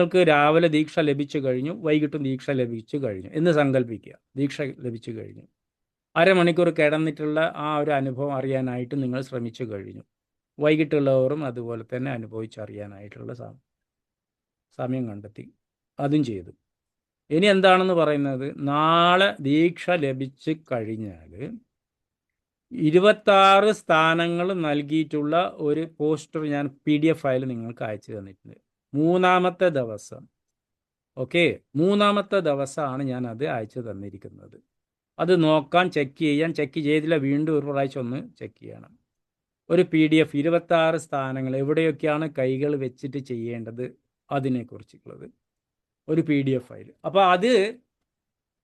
നിങ്ങൾക്ക് രാവിലെ ദീക്ഷ ലഭിച്ചു കഴിഞ്ഞു, വൈകിട്ടും ദീക്ഷ ലഭിച്ചു കഴിഞ്ഞു എന്ന് സങ്കല്പിക്കുക. ദീക്ഷ ലഭിച്ചു കഴിഞ്ഞു, അരമണിക്കൂർ കിടന്നിട്ടുള്ള ആ ഒരു അനുഭവം അറിയാനായിട്ട് നിങ്ങൾ ശ്രമിച്ചു കഴിഞ്ഞു. വൈകിട്ടുള്ളവരും അതുപോലെ തന്നെ അനുഭവിച്ചറിയാനായിട്ടുള്ള സമയം കണ്ടെത്തി അതും ചെയ്തു. ഇനി എന്താണെന്ന് പറയുന്നത്, നാളെ ദീക്ഷ ലഭിച്ചു കഴിഞ്ഞാൽ 26 സ്ഥാനങ്ങൾ നൽകിയിട്ടുള്ള ഒരു പോസ്റ്റർ ഞാൻ PDF ഫയൽ നിങ്ങൾക്ക് അയച്ചു തന്നിട്ടുണ്ട്. മൂന്നാമത്തെ ദിവസം, ഓക്കെ, മൂന്നാമത്തെ ദിവസമാണ് ഞാൻ അത് അയച്ചു തന്നിരിക്കുന്നത്. അത് നോക്കാൻ, ചെക്ക് ചെയ്തില്ല, വീണ്ടും ഒരു പ്രാവശ്യം ഒന്ന് ചെക്ക് ചെയ്യണം. ഒരു PDF 26 സ്ഥാനങ്ങൾ എവിടെയൊക്കെയാണ് കൈകൾ വെച്ചിട്ട് ചെയ്യേണ്ടത് അതിനെക്കുറിച്ചുള്ളത് ഒരു PDF ഫയൽ. അപ്പോൾ അത്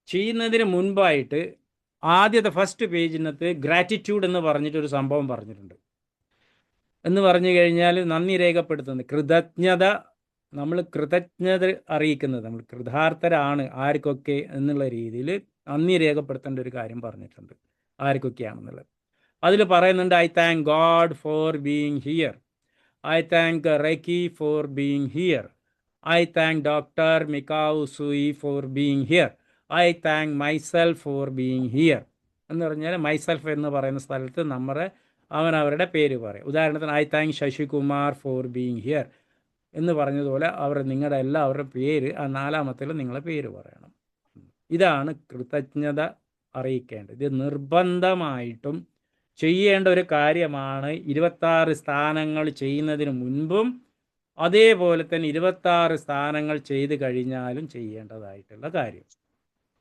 ചെയ്യുന്നതിന് മുൻപായിട്ട് ആദ്യത്തെ ഫസ്റ്റ് പേജിനകത്ത് ഗ്രാറ്റിറ്റ്യൂഡ് എന്ന് പറഞ്ഞിട്ടൊരു സംഭവം പറഞ്ഞിട്ടുണ്ട്. എന്ന് പറഞ്ഞു കഴിഞ്ഞാൽ നന്ദി രേഖപ്പെടുത്തുന്നത്, കൃതജ്ഞത, നമ്മൾ കൃതജ്ഞത അറിയിക്കുന്നത്, നമ്മൾ കൃതാർത്ഥരാണ് ആർക്കൊക്കെ എന്നുള്ള രീതിയിൽ നന്ദി രേഖപ്പെടുത്തേണ്ട ഒരു കാര്യം പറഞ്ഞിട്ടുണ്ട്, ആർക്കൊക്കെയാണെന്നുള്ളത്. അതിൽ പറയുന്നുണ്ട്, I thank God for being here, I thank Reiki for being here, I thank doctor Mikao Usui for being here, I thank myself for being here. എന്ന് പറഞ്ഞാൽ മൈസെൽഫ് എന്ന് പറയുന്ന സ്ഥലത്ത് അവരവരുടെ പേര് പറയും. ഉദാഹരണത്തിന് I thank Sasikumar four being here എന്ന് പറഞ്ഞതുപോലെ നിങ്ങളുടെ എല്ലാവരുടെ പേര് ആ നാലാമത്തിൽ നിങ്ങളെ പേര് പറയണം. ഇതാണ് കൃതജ്ഞത അറിയിക്കേണ്ടത്. ഇത് നിർബന്ധമായിട്ടും ചെയ്യേണ്ട ഒരു കാര്യമാണ്. 26 സ്ഥാനങ്ങൾ ചെയ്യുന്നതിന് മുൻപും അതേപോലെ തന്നെ 26 സ്ഥാനങ്ങൾ ചെയ്ത് കഴിഞ്ഞാലും ചെയ്യേണ്ടതായിട്ടുള്ള കാര്യം.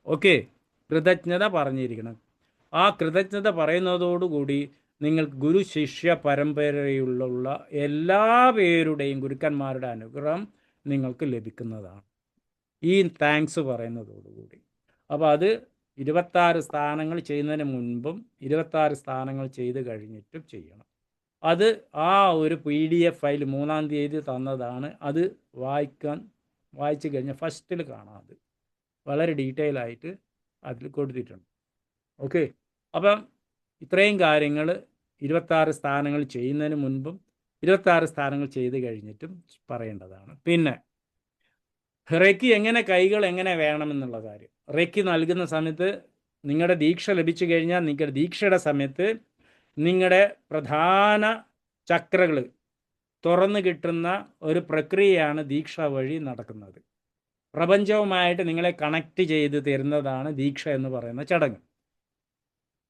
ഓക്കെ, കൃതജ്ഞത പറഞ്ഞിരിക്കണം. ആ കൃതജ്ഞത പറയുന്നതോടുകൂടി നിങ്ങൾക്ക് ഗുരു ശിഷ്യ പരമ്പരയിലുള്ള എല്ലാ പേരുടെയും ഗുരുക്കന്മാരുടെ അനുഗ്രഹം നിങ്ങൾക്ക് ലഭിക്കുന്നതാണ് ഈ താങ്ക്സ് പറയുന്നതോടുകൂടി. അപ്പോൾ അത് 26 സ്ഥാനങ്ങൾ ചെയ്യുന്നതിന് മുൻപും 26 സ്ഥാനങ്ങൾ ചെയ്ത് കഴിഞ്ഞിട്ടും ചെയ്യണം. അത് ആ ഒരു PDF ഫയൽ 3-ാം തീയതി തന്നതാണ്. അത് വായിച്ചു കഴിഞ്ഞാൽ ഫസ്റ്റിൽ കാണാം. അത് വളരെ ഡീറ്റെയിൽ ആയിട്ട് അതിൽ കൊടുത്തിട്ടുണ്ട്. ഓക്കെ, അപ്പം ഇത്രയും കാര്യങ്ങൾ 26 സ്ഥാനങ്ങൾ ചെയ്യുന്നതിന് മുൻപും 26 സ്ഥാനങ്ങൾ ചെയ്ത് കഴിഞ്ഞിട്ടും പറയേണ്ടതാണ്. പിന്നെ റെക്കി കൈകൾ എങ്ങനെ വേണമെന്നുള്ള കാര്യം. റെക്കി നൽകുന്ന സമയത്ത്, നിങ്ങളുടെ ദീക്ഷ ലഭിച്ചു കഴിഞ്ഞാൽ നിങ്ങളുടെ ദീക്ഷയുടെ സമയത്ത് നിങ്ങളുടെ പ്രധാന ചക്രകൾ തുറന്നു കിട്ടുന്ന ഒരു പ്രക്രിയയാണ് ദീക്ഷ വഴി നടക്കുന്നത്. പ്രപഞ്ചവുമായിട്ട് നിങ്ങളെ കണക്ട് ചെയ്ത് തരുന്നതാണ് ദീക്ഷ എന്ന് പറയുന്ന ചടങ്ങ്.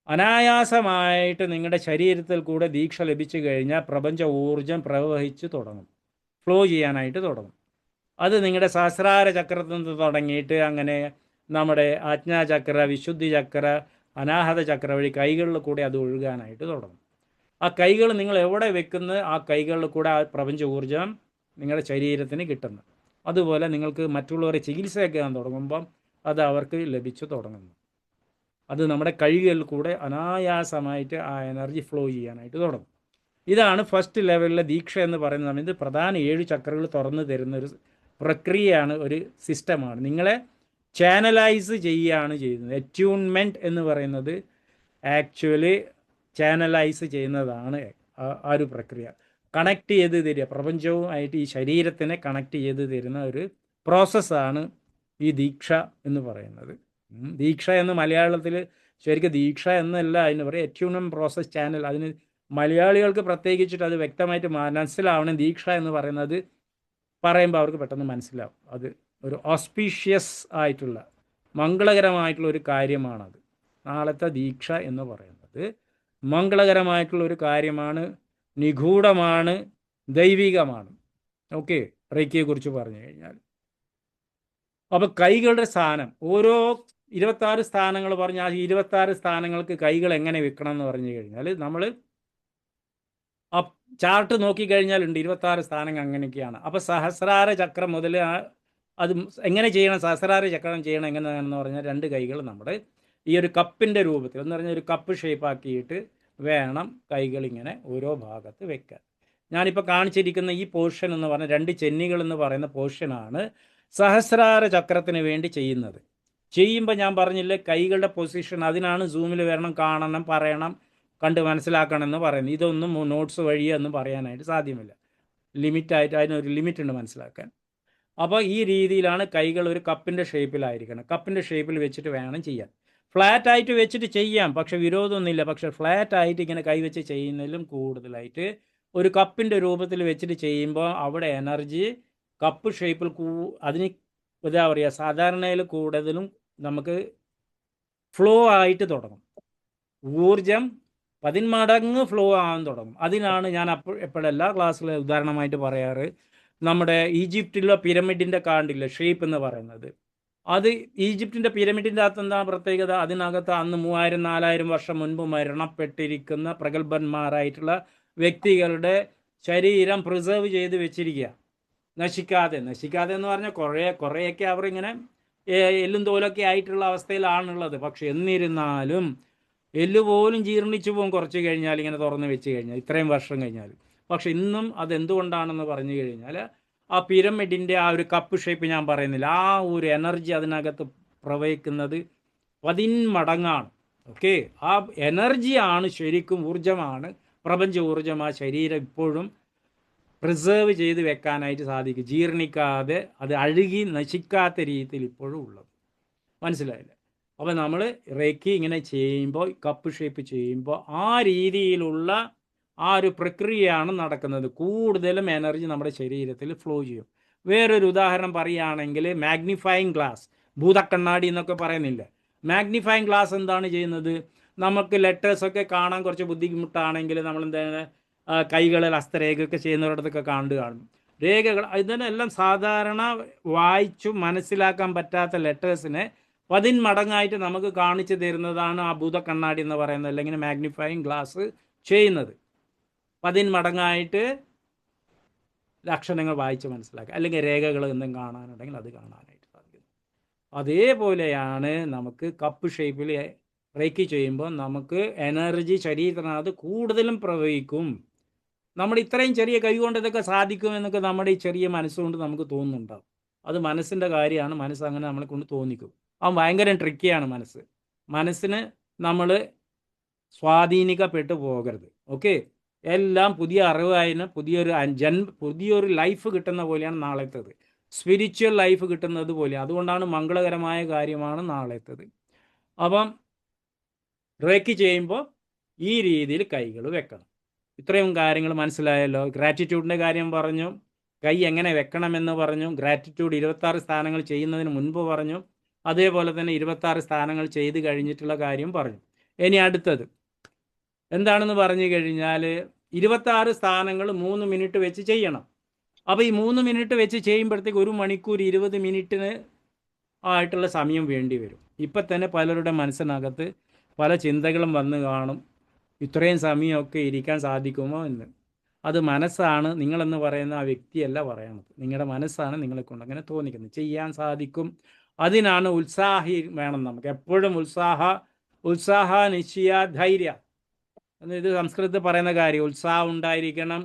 അനായാസമായിട്ട് നിങ്ങളുടെ ശരീരത്തിൽ കൂടെ ദീക്ഷ ലഭിച്ചു കഴിഞ്ഞാൽ പ്രപഞ്ച ഊർജം പ്രവഹിച്ച് തുടങ്ങും, ഫ്ലോ ചെയ്യാനായിട്ട് തുടങ്ങും. അത് നിങ്ങളുടെ സഹസ്രാര ചക്രത്തിൽ നിന്ന് തുടങ്ങിയിട്ട് അങ്ങനെ നമ്മുടെ ആജ്ഞാചക്ര, വിശുദ്ധി ചക്ര, അനാഹത ചക്ര വഴി കൈകളിൽ കൂടെ അത് ഒഴുകാനായിട്ട് തുടങ്ങും. ആ കൈകൾ നിങ്ങൾ എവിടെ വെക്കുന്നത്, ആ കൈകളിൽ കൂടെ ആ പ്രപഞ്ച ഊർജം നിങ്ങളുടെ ശരീരത്തിന് കിട്ടുന്നു. അതുപോലെ നിങ്ങൾക്ക് മറ്റുള്ളവരെ ചികിത്സയൊക്കെ തുടങ്ങുമ്പം അത് അവർക്ക് ലഭിച്ചു തുടങ്ങുന്നു. അത് നമ്മുടെ കൈകളിൽ കൂടെ അനായാസമായിട്ട് ആ എനർജി ഫ്ലോ ചെയ്യാനായിട്ട് തുടങ്ങും. ഇതാണ് ഫസ്റ്റ് ലെവലിലെ ദീക്ഷ എന്ന് പറയുന്ന സമയത്ത് പ്രധാന 7 ചക്രകൾ തുറന്നു തരുന്നൊരു പ്രക്രിയയാണ്, ഒരു സിസ്റ്റമാണ്. നിങ്ങളെ ചാനലൈസ് ചെയ്യുകയാണ് ചെയ്യുന്നത്. അറ്റ്യൂൺമെൻറ്റ് എന്ന് പറയുന്നത് ആക്ച്വലി ചാനലൈസ് ചെയ്യുന്നതാണ് ആ ഒരു പ്രക്രിയ. കണക്ട് ചെയ്ത് തരിക, പ്രപഞ്ചവുമായിട്ട് ഈ ശരീരത്തിനെ കണക്ട് ചെയ്ത് തരുന്ന ഒരു പ്രോസസ്സാണ് ഈ ദീക്ഷ എന്ന് പറയുന്നത്. ദീക്ഷ എന്ന് മലയാളത്തിൽ ശരിക്കും ദീക്ഷ എന്നല്ല അതിന് പറയുക, അറ്റ്യൂൺമെൻറ്റ് പ്രോസസ് ചാനൽ. അതിന് മലയാളികൾക്ക് പ്രത്യേകിച്ചിട്ട് അത് വ്യക്തമായിട്ട് മനസ്സിലാവണം. ദീക്ഷ എന്ന് പറയുന്നത് പറയുമ്പോൾ അവർക്ക് പെട്ടെന്ന് മനസ്സിലാവും. അത് ഒരു ഓസ്പീഷ്യസ് ആയിട്ടുള്ള മംഗളകരമായിട്ടുള്ള ഒരു കാര്യമാണത്. നാളത്തെ ദീക്ഷ എന്ന് പറയുന്നത് മംഗളകരമായിട്ടുള്ള ഒരു കാര്യമാണ്, നിഗൂഢമാണ്, ദൈവികമാണ്. ഓക്കെ, റേക്കിയെക്കുറിച്ച് പറഞ്ഞു കഴിഞ്ഞാൽ. അപ്പോൾ കൈകളുടെ സ്ഥാനം, ഓരോ 26 സ്ഥാനങ്ങൾ പറഞ്ഞ് ആ 26 സ്ഥാനങ്ങൾക്ക് കൈകൾ എങ്ങനെ വെക്കണം എന്ന് പറഞ്ഞു കഴിഞ്ഞാൽ, നമ്മൾ ആ ചാർട്ട് നോക്കിക്കഴിഞ്ഞാലുണ്ട് 26 സ്ഥാനങ്ങൾ അങ്ങനെയൊക്കെയാണ്. അപ്പോൾ സഹസ്രാര ചക്രം മുതൽ അത് എങ്ങനെ ചെയ്യണം, സഹസ്രാര ചക്രം ചെയ്യണം എങ്ങനെയാണെന്ന് പറഞ്ഞാൽ 2 കൈകൾ നമ്മുടെ ഈ ഒരു കപ്പിൻ്റെ രൂപത്തിൽ എന്ന് പറഞ്ഞാൽ ഒരു കപ്പ് ഷേപ്പാക്കിയിട്ട് വേണം കൈകൾ ഇങ്ങനെ ഓരോ ഭാഗത്ത് വെക്കാൻ. ഞാനിപ്പോൾ കാണിച്ചിരിക്കുന്ന ഈ പോർഷൻ എന്ന് പറഞ്ഞാൽ 2 ചെന്നികൾ എന്ന് പറയുന്ന പോർഷനാണ് സഹസ്രാര ചക്രത്തിന് വേണ്ടി ചെയ്യുന്നത്. ചെയ്യുമ്പോൾ ഞാൻ പറഞ്ഞില്ലേ കൈകളുടെ പൊസിഷൻ, അതിനാണ് സൂമിൽ വരണം, കാണണം, പറയണം, കണ്ട് മനസ്സിലാക്കണം എന്ന് പറയുന്നത്. ഇതൊന്നും നോട്ട്സ് വഴിയൊന്നും പറയാനായിട്ട് സാധ്യമല്ല. ലിമിറ്റായിട്ട് അതിനൊരു ലിമിറ്റ് ഉണ്ട് മനസ്സിലാക്കാൻ. അപ്പോൾ ഈ രീതിയിലാണ് കൈകൾ ഒരു കപ്പിൻ്റെ ഷേപ്പിലായിരിക്കണം. കപ്പിൻ്റെ ഷേപ്പിൽ വെച്ചിട്ട് വേണം ചെയ്യാൻ. ഫ്ലാറ്റ് ആയിട്ട് വെച്ചിട്ട് ചെയ്യാം, പക്ഷെ വിരോധമൊന്നുമില്ല. പക്ഷെ ഫ്ലാറ്റ് ആയിട്ട് ഇങ്ങനെ കൈവച്ച് ചെയ്യുന്നതിലും കൂടുതലായിട്ട് ഒരു കപ്പിൻ്റെ രൂപത്തിൽ വെച്ചിട്ട് ചെയ്യുമ്പോൾ അവിടെ എനർജി കപ്പ് ഷേപ്പിൽ അതിന് എന്താ പറയുക, സാധാരണയിൽ കൂടുതലും നമുക്ക് ഫ്ലോ ആയിട്ട് തുടങ്ങും. ഊർജം 10 മടങ്ങ് ഫ്ലോ ആകാൻ തുടങ്ങും. അതിനാണ് ഞാൻ എപ്പോഴും എല്ലാ ക്ലാസ്സിലും ഉദാഹരണമായിട്ട് പറയാറ്, നമ്മുടെ ഈജിപ്തിലുള്ള പിരമിഡിൻ്റെ കാണ്ടില്ല ഷേപ്പ് എന്ന് പറയുന്നത്. അത് ഈജിപ്തിൻ്റെ പിരമിഡിൻ്റെ അകത്ത് എന്താ പ്രത്യേകത? അതിനകത്ത് അന്ന് 3000-4000 വർഷം മുൻപ് മരണപ്പെട്ടിരിക്കുന്ന പ്രഗത്ഭന്മാരായിട്ടുള്ള വ്യക്തികളുടെ ശരീരം പ്രിസർവ് ചെയ്ത് വെച്ചിരിക്കുക, നശിക്കാതെ എന്ന് പറഞ്ഞാൽ കുറേയൊക്കെ അവരിങ്ങനെ എല്ലും തോലൊക്കെ ആയിട്ടുള്ള അവസ്ഥയിലാണുള്ളത്. പക്ഷെ എന്നിരുന്നാലും എല്ല് പോലും ജീർണിച്ചു പോകും കുറച്ച് കഴിഞ്ഞാൽ, ഇങ്ങനെ തുറന്ന് വെച്ച് കഴിഞ്ഞാൽ, ഇത്രയും വർഷം കഴിഞ്ഞാൽ. പക്ഷെ ഇന്നും അതെന്തുകൊണ്ടാണെന്ന് പറഞ്ഞു കഴിഞ്ഞാൽ ആ പിരമിഡിൻ്റെ ആ ഒരു കപ്പ് ഷേപ്പ് ഞാൻ പറയുന്നില്ല, ആ ഒരു എനർജി അതിനകത്ത് പ്രവഹിക്കുന്നത് 10 മടങ്ങാണ്. ഓക്കെ, ആ എനർജിയാണ് ശരിക്കും ഊർജമാണ്, പ്രപഞ്ച ഊർജം. ആ ശരീരം ഇപ്പോഴും പ്രിസേർവ് ചെയ്ത് വെക്കാനായിട്ട് സാധിക്കും, ജീർണിക്കാതെ, അത് അഴുകി നശിക്കാത്ത രീതിയിൽ ഇപ്പോഴും ഉള്ളത്. മനസ്സിലായില്ലേ? അപ്പോൾ നമ്മൾ റേക്കി ഇങ്ങനെ ചെയ്യുമ്പോൾ, കപ്പ് ഷേപ്പ് ചെയ്യുമ്പോൾ ആ രീതിയിലുള്ള ആ ഒരു പ്രക്രിയയാണ് നടക്കുന്നത്. കൂടുതലും എനർജി നമ്മുടെ ശരീരത്തിൽ ഫ്ലോ ചെയ്യും. വേറൊരു ഉദാഹരണം പറയുകയാണെങ്കിൽ മാഗ്നിഫയിങ് ഗ്ലാസ്, ഭൂതക്കണ്ണാടി എന്നൊക്കെ പറയുന്നില്ല. മാഗ്നിഫയിങ് ഗ്ലാസ് എന്താണ് ചെയ്യുന്നത്? നമുക്ക് ലെറ്റേഴ്സൊക്കെ കാണാൻ കുറച്ച് ബുദ്ധിമുട്ടാണെങ്കിൽ നമ്മൾ എന്താണ് കൈകളിൽ ഹസ്തരേഖയൊക്കെ ചെയ്യുന്നവരടുത്തൊക്കെ കാണും. രേഖകൾ ഇതിനെല്ലാം സാധാരണ വായിച്ചു മനസ്സിലാക്കാൻ പറ്റാത്ത ലെറ്റേഴ്സിനെ 10 മടങ്ങായിട്ട് നമുക്ക് കാണിച്ചു തരുന്നതാണ് ആ ഭൂതക്കണ്ണാടി എന്ന് പറയുന്നത്, അല്ലെങ്കിൽ മാഗ്നിഫയിങ് ഗ്ലാസ് ചെയ്യുന്നത്. 10 മടങ്ങായിട്ട് അക്ഷരങ്ങൾ വായിച്ച് മനസ്സിലാക്കുക, അല്ലെങ്കിൽ രേഖകൾ എന്തെങ്കിലും കാണാനുണ്ടെങ്കിൽ അത് കാണാനായിട്ട് സാധിക്കും. അതേപോലെയാണ് നമുക്ക് കപ്പ് ഷേപ്പിൽ റേക്കി ചെയ്യുമ്പോൾ നമുക്ക് എനർജി ശരീരത്തിനകത്ത് കൂടുതലും പ്രവഹിക്കും. നമ്മൾ ഇത്രയും ചെറിയ കൈ കൊണ്ട് ഇതൊക്കെ സാധിക്കുമെന്നൊക്കെ നമ്മുടെ ഈ ചെറിയ മനസ്സുകൊണ്ട് നമുക്ക് തോന്നുന്നുണ്ടാവും. അത് മനസ്സിൻ്റെ കാര്യമാണ്. മനസ്സ് അങ്ങനെ നമ്മളെ കൊണ്ട് തോന്നിക്കും. ഭയങ്കര ട്രിക്കിയാണ് മനസ്സിന് നമ്മൾ സ്വാധീനിക്കപ്പെട്ടു പോകരുത്. ഓക്കെ, എല്ലാം പുതിയ അറിവായതിന് പുതിയൊരു ലൈഫ് കിട്ടുന്ന പോലെയാണ് നാളത്തേത്, സ്പിരിച്വൽ ലൈഫ് കിട്ടുന്നത് പോലെ. അതുകൊണ്ടാണ് മംഗളകരമായ കാര്യമാണ് നാളത്തേത്. അപ്പം റേക്കി ചെയ്യുമ്പോൾ ഈ രീതിയിൽ കൈകൾ വെക്കണം. ഇത്രയും കാര്യങ്ങൾ മനസ്സിലായല്ലോ. ഗ്രാറ്റിറ്റ്യൂഡിൻ്റെ കാര്യം പറഞ്ഞു, കൈ എങ്ങനെ വെക്കണമെന്ന് പറഞ്ഞു, ഗ്രാറ്റിറ്റ്യൂഡ് 26 സ്ഥാനങ്ങൾ ചെയ്യുന്നതിന് മുൻപ് പറഞ്ഞു, അതേപോലെ തന്നെ 26 സ്ഥാനങ്ങൾ ചെയ്ത് കഴിഞ്ഞിട്ടുള്ള കാര്യം പറഞ്ഞു. ഇനി അടുത്തത് എന്താണെന്ന് പറഞ്ഞു കഴിഞ്ഞാൽ 26 സ്ഥാനങ്ങൾ 3 മിനിറ്റ് വെച്ച് ചെയ്യണം. അപ്പോൾ ഈ 3 മിനിറ്റ് വെച്ച് ചെയ്യുമ്പോഴത്തേക്ക് 1 മണിക്കൂർ 20 മിനിറ്റിന് ആയിട്ടുള്ള സമയം വേണ്ടി വരും. ഇപ്പം തന്നെ പലരുടെ മനസ്സിനകത്ത് പല ചിന്തകളും വന്ന് കാണും, ഇത്രയും സമയമൊക്കെ ഇരിക്കാൻ സാധിക്കുമോ എന്ന്. അത് മനസ്സാണ്, നിങ്ങളെന്ന് പറയുന്ന ആ വ്യക്തിയല്ല പറയണത്, നിങ്ങളുടെ മനസ്സാണ് നിങ്ങളെ കൊണ്ട് അങ്ങനെ തോന്നിക്കുന്നത്. ചെയ്യാൻ സാധിക്കും. അതിനാണ് ഉത്സാഹി വേണം നമുക്ക് എപ്പോഴും. ഉത്സാഹ നിശ്ചയ ധൈര്യ ഇത് സംസ്കൃതത്തിൽ പറയുന്ന കാര്യം. ഉത്സാഹം ഉണ്ടായിരിക്കണം,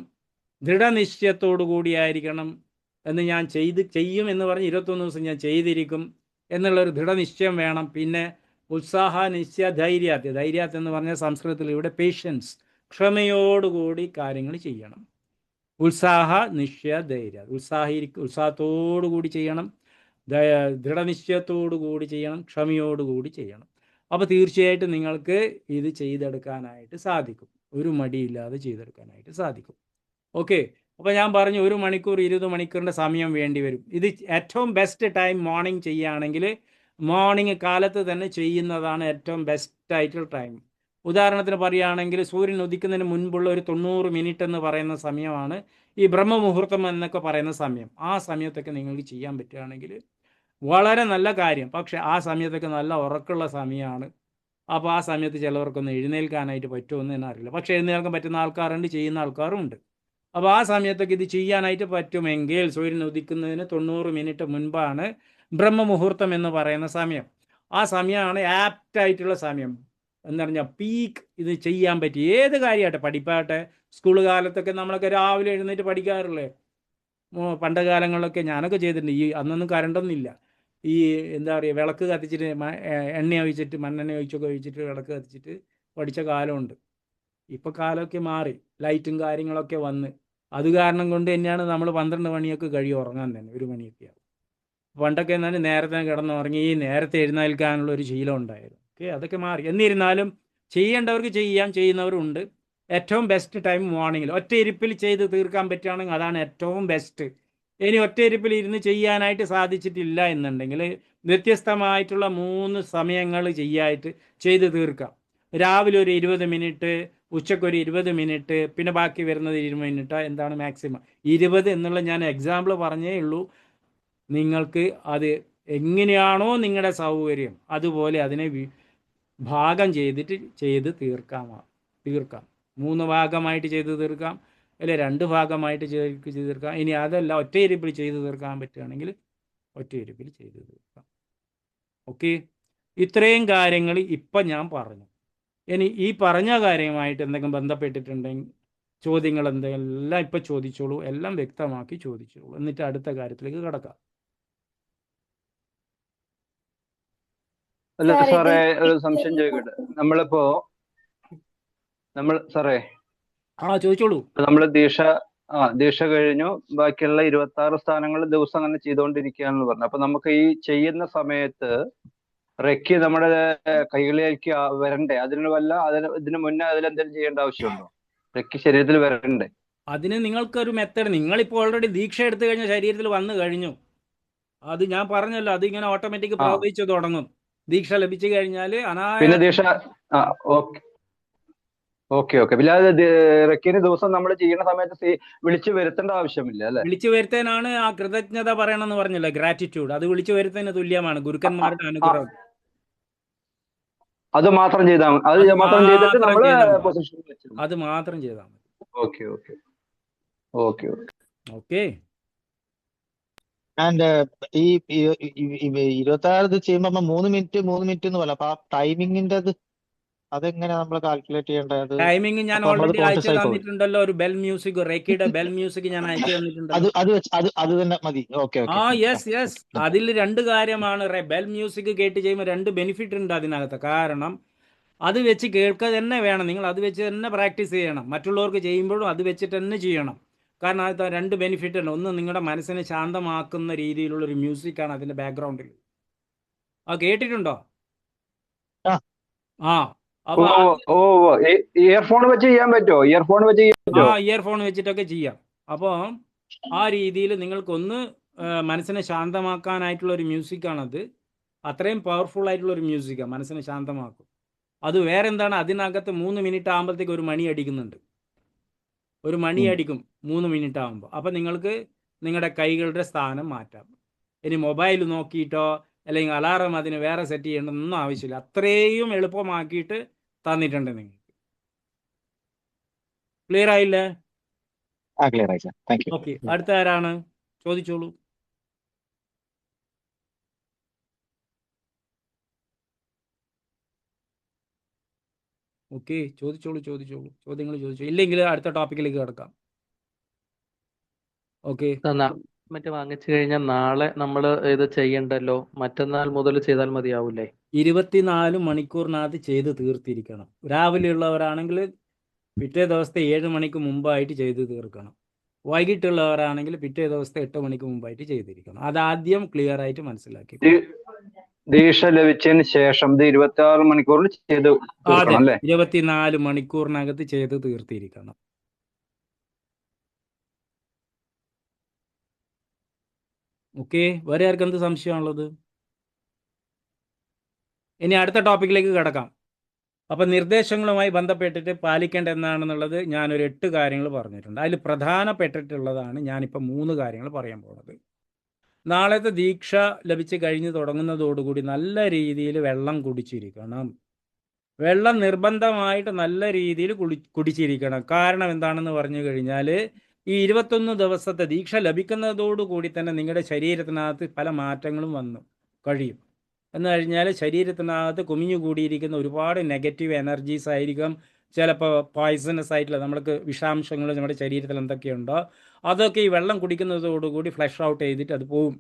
ദൃഢനിശ്ചയത്തോടു കൂടിയായിരിക്കണം. എന്ന് ഞാൻ ചെയ്യും എന്ന് പറഞ്ഞ് 21 ദിവസം ഞാൻ ചെയ്തിരിക്കും എന്നുള്ളൊരു ദൃഢനിശ്ചയം വേണം. പിന്നെ ഉത്സാഹ നിശ്ചയ ധൈര്യാത്ത് എന്ന് പറഞ്ഞാൽ സംസ്കൃതത്തിൽ ഇവിടെ പേഷ്യൻസ്, ക്ഷമയോടുകൂടി കാര്യങ്ങൾ ചെയ്യണം. ഉത്സാഹ നിശ്ചയ ധൈര്യ, ഉത്സാഹത്തോടു കൂടി ചെയ്യണം, ദൃഢനിശ്ചയത്തോടു കൂടി ചെയ്യണം, ക്ഷമയോടുകൂടി ചെയ്യണം. അപ്പോൾ തീർച്ചയായിട്ടും നിങ്ങൾക്ക് ഇത് ചെയ്തെടുക്കാനായിട്ട് സാധിക്കും, ഒരു മടിയില്ലാതെ ചെയ്തെടുക്കാനായിട്ട് സാധിക്കും. ഓക്കെ, അപ്പോൾ ഞാൻ പറഞ്ഞു 1 മണിക്കൂർ 20 മണിക്കൂറിൻ്റെ സമയം വേണ്ടി വരും. ഇത് ഏറ്റവും ബെസ്റ്റ് ടൈം മോർണിംഗ് ചെയ്യുകയാണെങ്കിൽ മോർണിംഗ് കാലത്ത് തന്നെ ചെയ്യുന്നതാണ് ഏറ്റവും ബെസ്റ്റ് ആയിട്ടുള്ള ടൈം. ഉദാഹരണത്തിന് പറയുകയാണെങ്കിൽ സൂര്യൻ ഉദിക്കുന്നതിന് മുൻപുള്ള ഒരു 90 മിനിറ്റ് എന്ന് പറയുന്ന സമയമാണ് ഈ ബ്രഹ്മമുഹൂർത്തം എന്നൊക്കെ പറയുന്ന സമയം. ആ സമയത്തൊക്കെ നിങ്ങൾക്ക് ചെയ്യാൻ പറ്റുകയാണെങ്കിൽ വളരെ നല്ല കാര്യം. പക്ഷെ ആ സമയത്തൊക്കെ നല്ല ഉറക്കമുള്ള സമയമാണ്. അപ്പോൾ ആ സമയത്ത് ചിലവർക്കൊന്നും എഴുന്നേൽക്കാനായിട്ട് പറ്റുമെന്ന് തന്നെ അറിയില്ല. പക്ഷേ എഴുന്നേൽക്കാൻ പറ്റുന്ന ആൾക്കാരുണ്ട്, ചെയ്യുന്ന ആൾക്കാരുമുണ്ട്. അപ്പോൾ ആ സമയത്തൊക്കെ ഇത് ചെയ്യാനായിട്ട് പറ്റുമെങ്കിൽ സൂര്യൻ ഉദിക്കുന്നതിന് 90 മിനിറ്റ് മുൻപാണ് ബ്രഹ്മമുഹൂർത്തം എന്ന് പറയുന്ന സമയം. ആ സമയമാണ് ആപ്റ്റായിട്ടുള്ള സമയം എന്ന് പറഞ്ഞാൽ പീക്ക്. ഇത് ചെയ്യാൻ പറ്റി ഏത് കാര്യമാട്ടെ, പഠിപ്പാട്ടെ, സ്കൂൾ കാലത്തൊക്കെ നമ്മളൊക്കെ രാവിലെ എഴുന്നേറ്റ് പഠിക്കാറില്ലേ? പണ്ട് കാലങ്ങളിലൊക്കെ ഞാനൊക്കെ ചെയ്തിട്ടുണ്ട്. അന്നൊന്നും കറണ്ടൊന്നുമില്ല. എന്താ പറയുക, വിളക്ക് കത്തിച്ചിട്ട് എണ്ണ ഒഴിച്ചിട്ട്, മണ്ണെണ്ണ ഒഴിച്ചിട്ട് വിളക്ക് കത്തിച്ചിട്ട് പഠിച്ച കാലമുണ്ട്. ഇപ്പോൾ കാലമൊക്കെ മാറി, ലൈറ്റും കാര്യങ്ങളൊക്കെ വന്ന്. അത് കാരണം കൊണ്ട് തന്നെയാണ് നമ്മൾ 12 മണിയൊക്കെ കഴിയും ഉറങ്ങാൻ തന്നെ, 1 മണിയൊക്കെ ആവും. പണ്ടൊക്കെ എന്നാൽ നേരത്തെ കിടന്നുറങ്ങി നേരത്തെ എഴുന്നേൽക്കാനുള്ള ഒരു ശീലം ഉണ്ടായിരുന്നു. ഓക്കെ, അതൊക്കെ മാറി. എന്നിരുന്നാലും ചെയ്യേണ്ടവർക്ക് ചെയ്യാം, ചെയ്യുന്നവരുണ്ട്. ഏറ്റവും ബെസ്റ്റ് ടൈം മോർണിംഗിൽ ഒറ്റ ഇരിപ്പിൽ ചെയ്ത് തീർക്കാൻ പറ്റുകയാണെങ്കിൽ അതാണ് ഏറ്റവും ബെസ്റ്റ്. ഇനി ഒറ്റ ഇരിപ്പിൽ ഇരുന്ന് ചെയ്യാനായിട്ട് സാധിച്ചിട്ടില്ല എന്നുണ്ടെങ്കിൽ വ്യത്യസ്തമായിട്ടുള്ള 3 സമയങ്ങൾ ചെയ്ത് തീർക്കാം. രാവിലെ ഒരു 20 മിനിറ്റ്, ഉച്ചക്കൊരു 20 മിനിറ്റ്, പിന്നെ ബാക്കി വരുന്നത് 20 മിനിറ്റ്. എന്താണ് മാക്സിമം 20 എന്നുള്ള ഞാൻ എക്സാമ്പിൾ പറഞ്ഞേ ഉള്ളൂ. നിങ്ങൾക്ക് അത് എങ്ങനെയാണോ നിങ്ങളുടെ സൗകര്യം അതുപോലെ അതിനെ ഭാഗം ചെയ്ത് തീർക്കാം. 3 ഭാഗമായിട്ട് ചെയ്ത് തീർക്കാം, അല്ലെ 2 ഭാഗമായിട്ട് ചെയ്ത് തീർക്കാം. ഇനി അതല്ല ഒറ്റയിരിപ്പിൽ ചെയ്ത് തീർക്കാൻ പറ്റുകയാണെങ്കിൽ ഒറ്റയിരിപ്പിൽ ചെയ്ത് തീർക്കാം. ഓക്കെ, ഇത്രയും കാര്യങ്ങൾ ഇപ്പം ഞാൻ പറഞ്ഞു. ഇനി ഈ പറഞ്ഞ കാര്യമായിട്ട് എന്തെങ്കിലും ബന്ധപ്പെട്ടിട്ടുണ്ടെങ്കിൽ ചോദ്യങ്ങൾ എന്തെല്ലാം ഇപ്പം ചോദിച്ചോളൂ, എല്ലാം വ്യക്തമാക്കി ചോദിച്ചോളൂ, എന്നിട്ട് അടുത്ത കാര്യത്തിലേക്ക് കിടക്കാം. അല്ല സാറേ, ഒരു സംശയം ചോദിക്കട്ടെ. സാറേ, ചോദിച്ചോളൂ. നമ്മള് ദീക്ഷ കഴിഞ്ഞു, ബാക്കിയുള്ള 26 സ്ഥാനങ്ങൾ ദിവസം അങ്ങനെ ചെയ്തുകൊണ്ടിരിക്കുകയാണെന്ന് പറഞ്ഞു. അപ്പൊ നമുക്ക് ഈ ചെയ്യുന്ന സമയത്ത് റെക്കി നമ്മുടെ കൈകളിലേക്ക് വരണ്ടേ? ഇതിനു മുന്നേ അതിലെന്തെങ്കിലും ചെയ്യേണ്ട ആവശ്യമുണ്ടോ? റെക്കി ശരീരത്തിൽ വരണ്ടേ? അതിന് നിങ്ങൾക്കൊരു മെത്തേഡ്, നിങ്ങളിപ്പോൾ ഓൾറെഡി ദീക്ഷ എടുത്തു കഴിഞ്ഞ ശരീരത്തിൽ വന്നു കഴിഞ്ഞു. അത് ഞാൻ പറഞ്ഞല്ലോ, അതിങ്ങനെ ഓട്ടോമാറ്റിക് പ്രവർത്തിച്ചു തുടങ്ങും. ദീക്ഷ ലഭിച്ചു കഴിഞ്ഞാൽ പിന്നെ ദീക്ഷ ഓക്കെ. പിന്നെ അത് റെക്കിന് ദിവസം നമ്മൾ ചെയ്യുന്ന സമയത്ത് വിളിച്ചു വരുത്തേണ്ട ആവശ്യമില്ല അല്ലെ? വിളിച്ചു വരുത്താനാണ് ആ കൃതജ്ഞത പറയണമെന്ന് പറഞ്ഞല്ലോ, ഗ്രാറ്റിറ്റ്യൂഡ്. അത് വിളിച്ചു വരുത്തതിന് തുല്യമാണ്, ഗുരുക്കന്മാരുടെ അനുഗ്രഹം. അത് മാത്രം ചെയ്താൽ മതി. അത് മാത്രം ചെയ്തിട്ട് നമ്മൾ പൊസിഷനിൽ വെച്ചു. അത് മാത്രം ചെയ്താൽ മതി. ഓക്കെ. ആൻഡ് ഈ 26 ചെയ്യുമ്പോ 3 മിനിറ്റ് എന്ന് പോലെ, അപ്പൊ ആ ടൈമിങ്ങിന്റെ അതെങ്ങനെ നമ്മൾ കാൽക്കുലേറ്റ് ചെയ്യേണ്ടത്? ടൈമിംഗ് ഞാൻ ഓൾറെഡി അയച്ചു തന്നിട്ടുണ്ടല്ലോ, ഒരു ബെൽ മ്യൂസിക്, റേക്കിയുടെ ബെൽ മ്യൂസിക് ഞാൻ അയച്ചു തന്നിട്ടുണ്ട്. അത് തന്നെ മതി. യെസ്. അതിൽ 2 കാര്യമാണ്. ബെൽ മ്യൂസിക് കേട്ട് ചെയ്യുമ്പോൾ 2 ബെനിഫിറ്റ് ഉണ്ട് അതിനകത്ത്. കാരണം അത് വെച്ച് കേൾക്കുക തന്നെ വേണം, നിങ്ങൾ അത് വെച്ച് തന്നെ പ്രാക്ടീസ് ചെയ്യണം. മറ്റുള്ളവർക്ക് ചെയ്യുമ്പോഴും അത് വെച്ചിട്ട് തന്നെ ചെയ്യണം. കാരണം അത് 2 ബെനിഫിറ്റ് ഉണ്ട്. ഒന്ന്, നിങ്ങളുടെ മനസ്സിനെ ശാന്തമാക്കുന്ന രീതിയിലുള്ളൊരു മ്യൂസിക്കാണ് അതിൻ്റെ ബാക്ക്ഗ്രൗണ്ടിൽ. കേട്ടിട്ടുണ്ടോ? ഇയർഫോൺ വെച്ച് ചെയ്യാൻ പറ്റുമോ? ഇയർഫോൺ വെച്ചിട്ടൊക്കെ ചെയ്യാം. അപ്പോൾ ആ രീതിയിൽ നിങ്ങൾക്കൊന്ന് മനസ്സിനെ ശാന്തമാക്കാനായിട്ടുള്ള ഒരു മ്യൂസിക്കാണത്. അത്രയും പവർഫുൾ ആയിട്ടുള്ള ഒരു മ്യൂസിക്കാണ്, മനസ്സിനെ ശാന്തമാക്കും. അത് വേറെ എന്താണ്, അതിനകത്ത് 3 മിനിറ്റ് ആകുമ്പോഴത്തേക്ക് ഒരു മണി അടിക്കുന്നുണ്ട്. ഒരു മണി അടിക്കും 3 മിനിറ്റ് ആകുമ്പോൾ. അപ്പോൾ നിങ്ങൾക്ക് നിങ്ങളുടെ കൈകളുടെ സ്ഥാനം മാറ്റാം. ഇനി മൊബൈൽ നോക്കിയിട്ടോ അല്ലെങ്കിൽ അലാറം അതിന് വേറെ സെറ്റ് ചെയ്യേണ്ടതൊന്നും ആവശ്യമില്ല. അത്രയും എളുപ്പമാക്കിയിട്ട് തന്നിട്ടുണ്ട് നിങ്ങൾക്ക്. ക്ലിയർ ആയില്ലേ? ഓക്കെ, അടുത്ത ആരാണ്? ചോദിച്ചോളൂ. ഓക്കെ, ചോദിച്ചോളൂ. ചോദ്യങ്ങൾ ചോദിച്ചോളൂ, ഇല്ലെങ്കിൽ അടുത്ത ടോപ്പിക്കിലേക്ക് കിടക്കാം. ഓക്കെ, വാങ്ങിച്ചു കഴിഞ്ഞാൽ നാളെ നമ്മൾ ഇത് ചെയ്യണ്ടല്ലോ, മറ്റന്നാൾ മുതൽ ചെയ്താൽ മതിയാവൂലേ? 24 മണിക്കൂറിനകത്ത് ചെയ്ത് തീർത്തിരിക്കണം. രാവിലെ ഉള്ളവരാണെങ്കിൽ പിറ്റേ ദിവസത്തെ 7 മണിക്ക് മുമ്പായിട്ട് ചെയ്ത് തീർക്കണം. വൈകിട്ടുള്ളവരാണെങ്കിൽ പിറ്റേ ദിവസത്തെ 8 മണിക്ക് മുമ്പായിട്ട് ചെയ്തിരിക്കണം. അതാദ്യം ക്ലിയർ ആയിട്ട് മനസ്സിലാക്കി. ദീക്ഷ ലഭിച്ചതിന് ശേഷം 26 മണിക്കൂറിൽ ചെയ്ത് 24 മണിക്കൂറിനകത്ത് ചെയ്ത് തീർത്തിരിക്കണം. ഓക്കെ, വേറെ ആർക്കും എന്ത് സംശയമാണുള്ളത്? ഇനി അടുത്ത ടോപ്പിക്കിലേക്ക് കിടക്കാം. അപ്പം നിർദ്ദേശങ്ങളുമായി ബന്ധപ്പെട്ടിട്ട് പാലിക്കേണ്ട എന്താണെന്നുള്ളത് ഞാനൊരു 8 കാര്യങ്ങൾ പറഞ്ഞിട്ടുണ്ട്. അതിൽ പ്രധാനപ്പെട്ടിട്ടുള്ളതാണ് ഞാനിപ്പോൾ 3 കാര്യങ്ങൾ പറയാൻ പോകുന്നത്. നാളത്തെ ദീക്ഷ ലഭിച്ച് കഴിഞ്ഞ് തുടങ്ങുന്നതോടുകൂടി നല്ല രീതിയിൽ വെള്ളം കുടിച്ചിരിക്കണം. വെള്ളം നിർബന്ധമായിട്ട് നല്ല രീതിയിൽ കുടിച്ചിരിക്കണം. കാരണം എന്താണെന്ന് പറഞ്ഞു കഴിഞ്ഞാൽ ഈ 21 ദിവസത്തെ ദീക്ഷ ലഭിക്കുന്നതോടുകൂടി തന്നെ നിങ്ങളുടെ ശരീരത്തിനകത്ത് പല മാറ്റങ്ങളും വന്നു കഴിയും. എന്ന് കഴിഞ്ഞാൽ ശരീരത്തിനകത്ത് കുമിഞ്ഞുകൂടിയിരിക്കുന്ന ഒരുപാട് നെഗറ്റീവ് എനർജീസ് ആയിരിക്കും. ചിലപ്പോൾ പോയ്സണസ് ആയിട്ടുള്ള നമ്മൾക്ക് വിഷാംശങ്ങൾ നമ്മുടെ ശരീരത്തിൽ എന്തൊക്കെയുണ്ടോ അതൊക്കെ ഈ വെള്ളം കുടിക്കുന്നതോടുകൂടി ഫ്ലഷ് ഔട്ട് ചെയ്തിട്ട് അത് പോവും.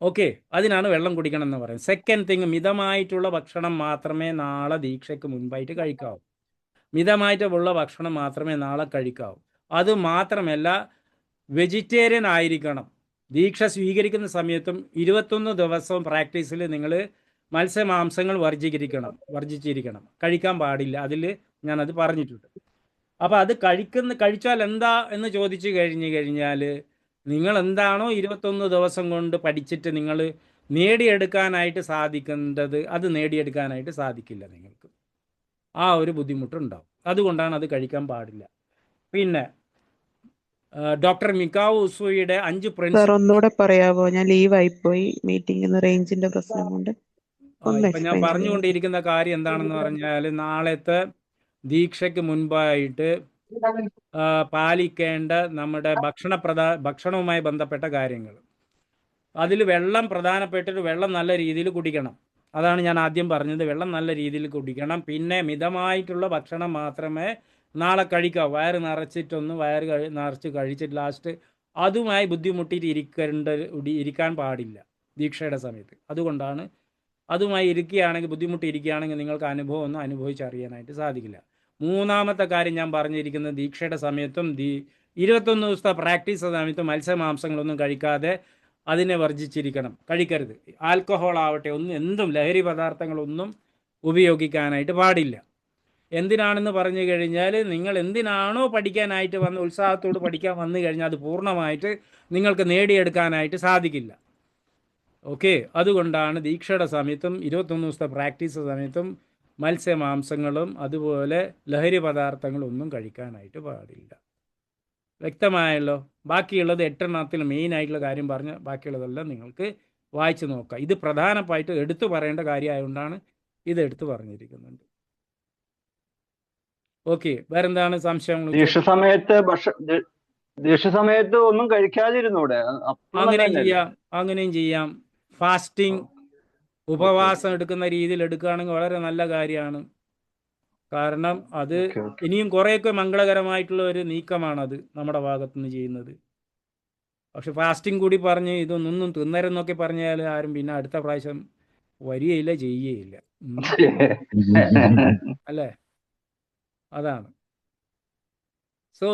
ഓക്കെ, അതിനാണ് വെള്ളം കുടിക്കണം എന്ന് പറയുന്നത്. സെക്കൻഡ് തിങ്, മിതമായിട്ടുള്ള ഭക്ഷണം മാത്രമേ നാളെ ദീക്ഷയ്ക്ക് മുൻപായിട്ട് കഴിക്കാവൂ. മിതമായിട്ടുള്ള ഭക്ഷണം മാത്രമേ നാളെ കഴിക്കാവൂ. അത് മാത്രമല്ല, വെജിറ്റേറിയൻ ആയിരിക്കണം. ദീക്ഷ സ്വീകരിക്കുന്ന സമയത്തും 21 ദിവസവും പ്രാക്ടീസിൽ നിങ്ങൾ മത്സ്യമാംസങ്ങൾ വർജിച്ചിരിക്കണം, കഴിക്കാൻ പാടില്ല. അതിൽ ഞാനത് പറഞ്ഞിട്ടുണ്ട്. അപ്പോൾ അത് കഴിച്ചാൽ എന്താ എന്ന് ചോദിച്ചു കഴിഞ്ഞാൽ നിങ്ങൾ എന്താണോ 21 ദിവസം കൊണ്ട് പഠിച്ചിട്ട് നിങ്ങൾ നേടിയെടുക്കാനായിട്ട് സാധിക്കേണ്ടത് അത് നേടിയെടുക്കാനായിട്ട് സാധിക്കില്ല. നിങ്ങൾക്ക് ആ ഒരു ബുദ്ധിമുട്ടുണ്ടാവും. അതുകൊണ്ടാണ് അത് കഴിക്കാൻ പാടില്ല. പിന്നെ ഡോക്ടർ മിക്കാവോ ഉസുയുടെ 5 സാർ പ്രിൻസിപ്പിൾ ഒന്നുകൂടെ പറയാവോ? ഞാൻ ലീവ് ആയിപ്പോയി മീറ്റിംഗിൽ റേഞ്ചിന്റെ പ്രശ്നം കൊണ്ട്. ഒന്ന് ഇപ്പം ഞാൻ എക്സ്പ്ലെയിൻ ചെയ്യാമോ? പറഞ്ഞുകൊണ്ടിരിക്കുന്ന കാര്യം എന്താണെന്ന് പറഞ്ഞാൽ നാളത്തെ ദീക്ഷയ്ക്ക് മുൻപായിട്ട് പാലിക്കേണ്ട നമ്മുടെ ഭക്ഷണവുമായി ബന്ധപ്പെട്ട കാര്യങ്ങൾ. അതിൽ വെള്ളം പ്രധാനപ്പെട്ടിട്ട് വെള്ളം നല്ല രീതിയിൽ കുടിക്കണം. അതാണ് ഞാൻ ആദ്യം പറഞ്ഞത്. വെള്ളം നല്ല രീതിയിൽ കുടിക്കണം. പിന്നെ മിതമായിട്ടുള്ള ഭക്ഷണം മാത്രമേ നാളെ കഴിക്കാവൂ. വയറ് നിറച്ച് കഴിച്ചിട്ട് ലാസ്റ്റ് അതുമായി ബുദ്ധിമുട്ടിയിട്ട് ഇരിക്കാൻ പാടില്ല ദീക്ഷയുടെ സമയത്ത്. അതുകൊണ്ടാണ് അതുമായി ബുദ്ധിമുട്ടിയിരിക്കുകയാണെങ്കിൽ നിങ്ങൾക്ക് അനുഭവം ഒന്നും അനുഭവിച്ചറിയാനായിട്ട് സാധിക്കില്ല. മൂന്നാമത്തെ കാര്യം ഞാൻ പറഞ്ഞിരിക്കുന്നത് ദീക്ഷയുടെ സമയത്തും 21 ദിവസത്തെ പ്രാക്ടീസ് സമയത്തും മത്സ്യമാംസങ്ങളൊന്നും കഴിക്കാതെ അതിനെ കഴിക്കരുത്. ആൽക്കഹോൾ ആവട്ടെ എന്തും ലഹരി പദാർത്ഥങ്ങളൊന്നും ഉപയോഗിക്കാനായിട്ട് പാടില്ല. എന്തിനാണെന്ന് പറഞ്ഞു കഴിഞ്ഞാൽ നിങ്ങൾ എന്തിനാണോ പഠിക്കാനായിട്ട് ഉത്സാഹത്തോട് പഠിക്കാൻ വന്നു കഴിഞ്ഞാൽ അത് പൂർണ്ണമായിട്ട് നിങ്ങൾക്ക് നേടിയെടുക്കാനായിട്ട് സാധിക്കില്ല. ഓക്കെ, അതുകൊണ്ടാണ് ദീക്ഷയുടെ സമയത്തും 21 ദിവസത്തെ പ്രാക്ടീസ് സമയത്തും മത്സ്യമാംസങ്ങളും അതുപോലെ ലഹരി പദാർത്ഥങ്ങളൊന്നും കഴിക്കാനായിട്ട് പാടില്ല. വ്യക്തമായല്ലോ? ബാക്കിയുള്ളത് 8 മെയിനായിട്ടുള്ള കാര്യം പറഞ്ഞ് ബാക്കിയുള്ളതെല്ലാം നിങ്ങൾക്ക് വായിച്ച് നോക്കാം. ഇത് പ്രധാനമായിട്ട് എടുത്തു പറയേണ്ട കാര്യമായതുകൊണ്ടാണ് ഇത് എടുത്തു പറഞ്ഞിരിക്കുന്നുണ്ട്. ഓക്കെ, വേറെന്താണ് സംശയങ്ങൾ? ദീക്ഷ സമയത്ത് ഒന്നും കഴിക്കാതിരുന്നൂടെ? അങ്ങനെയും ചെയ്യാം. ഫാസ്റ്റിംഗ്, ഉപവാസം എടുക്കുന്ന രീതിയിൽ എടുക്കുകയാണെങ്കിൽ വളരെ നല്ല കാര്യമാണ്. കാരണം അത് ഇനിയും കുറേയൊക്കെ മംഗളകരമായിട്ടുള്ള ഒരു നീക്കമാണത് നമ്മുടെ ഭാഗത്തുനിന്ന് ചെയ്യുന്നത്. പക്ഷെ ഫാസ്റ്റിംഗ് കൂടി പറഞ്ഞ് ഇതൊന്നും തിന്നരെന്നൊക്കെ പറഞ്ഞാൽ ആരും പിന്നെ അടുത്ത പ്രാവശ്യം വരികയില്ല, ചെയ്യുകയില്ല. അല്ലേ? അതാണ്. സോ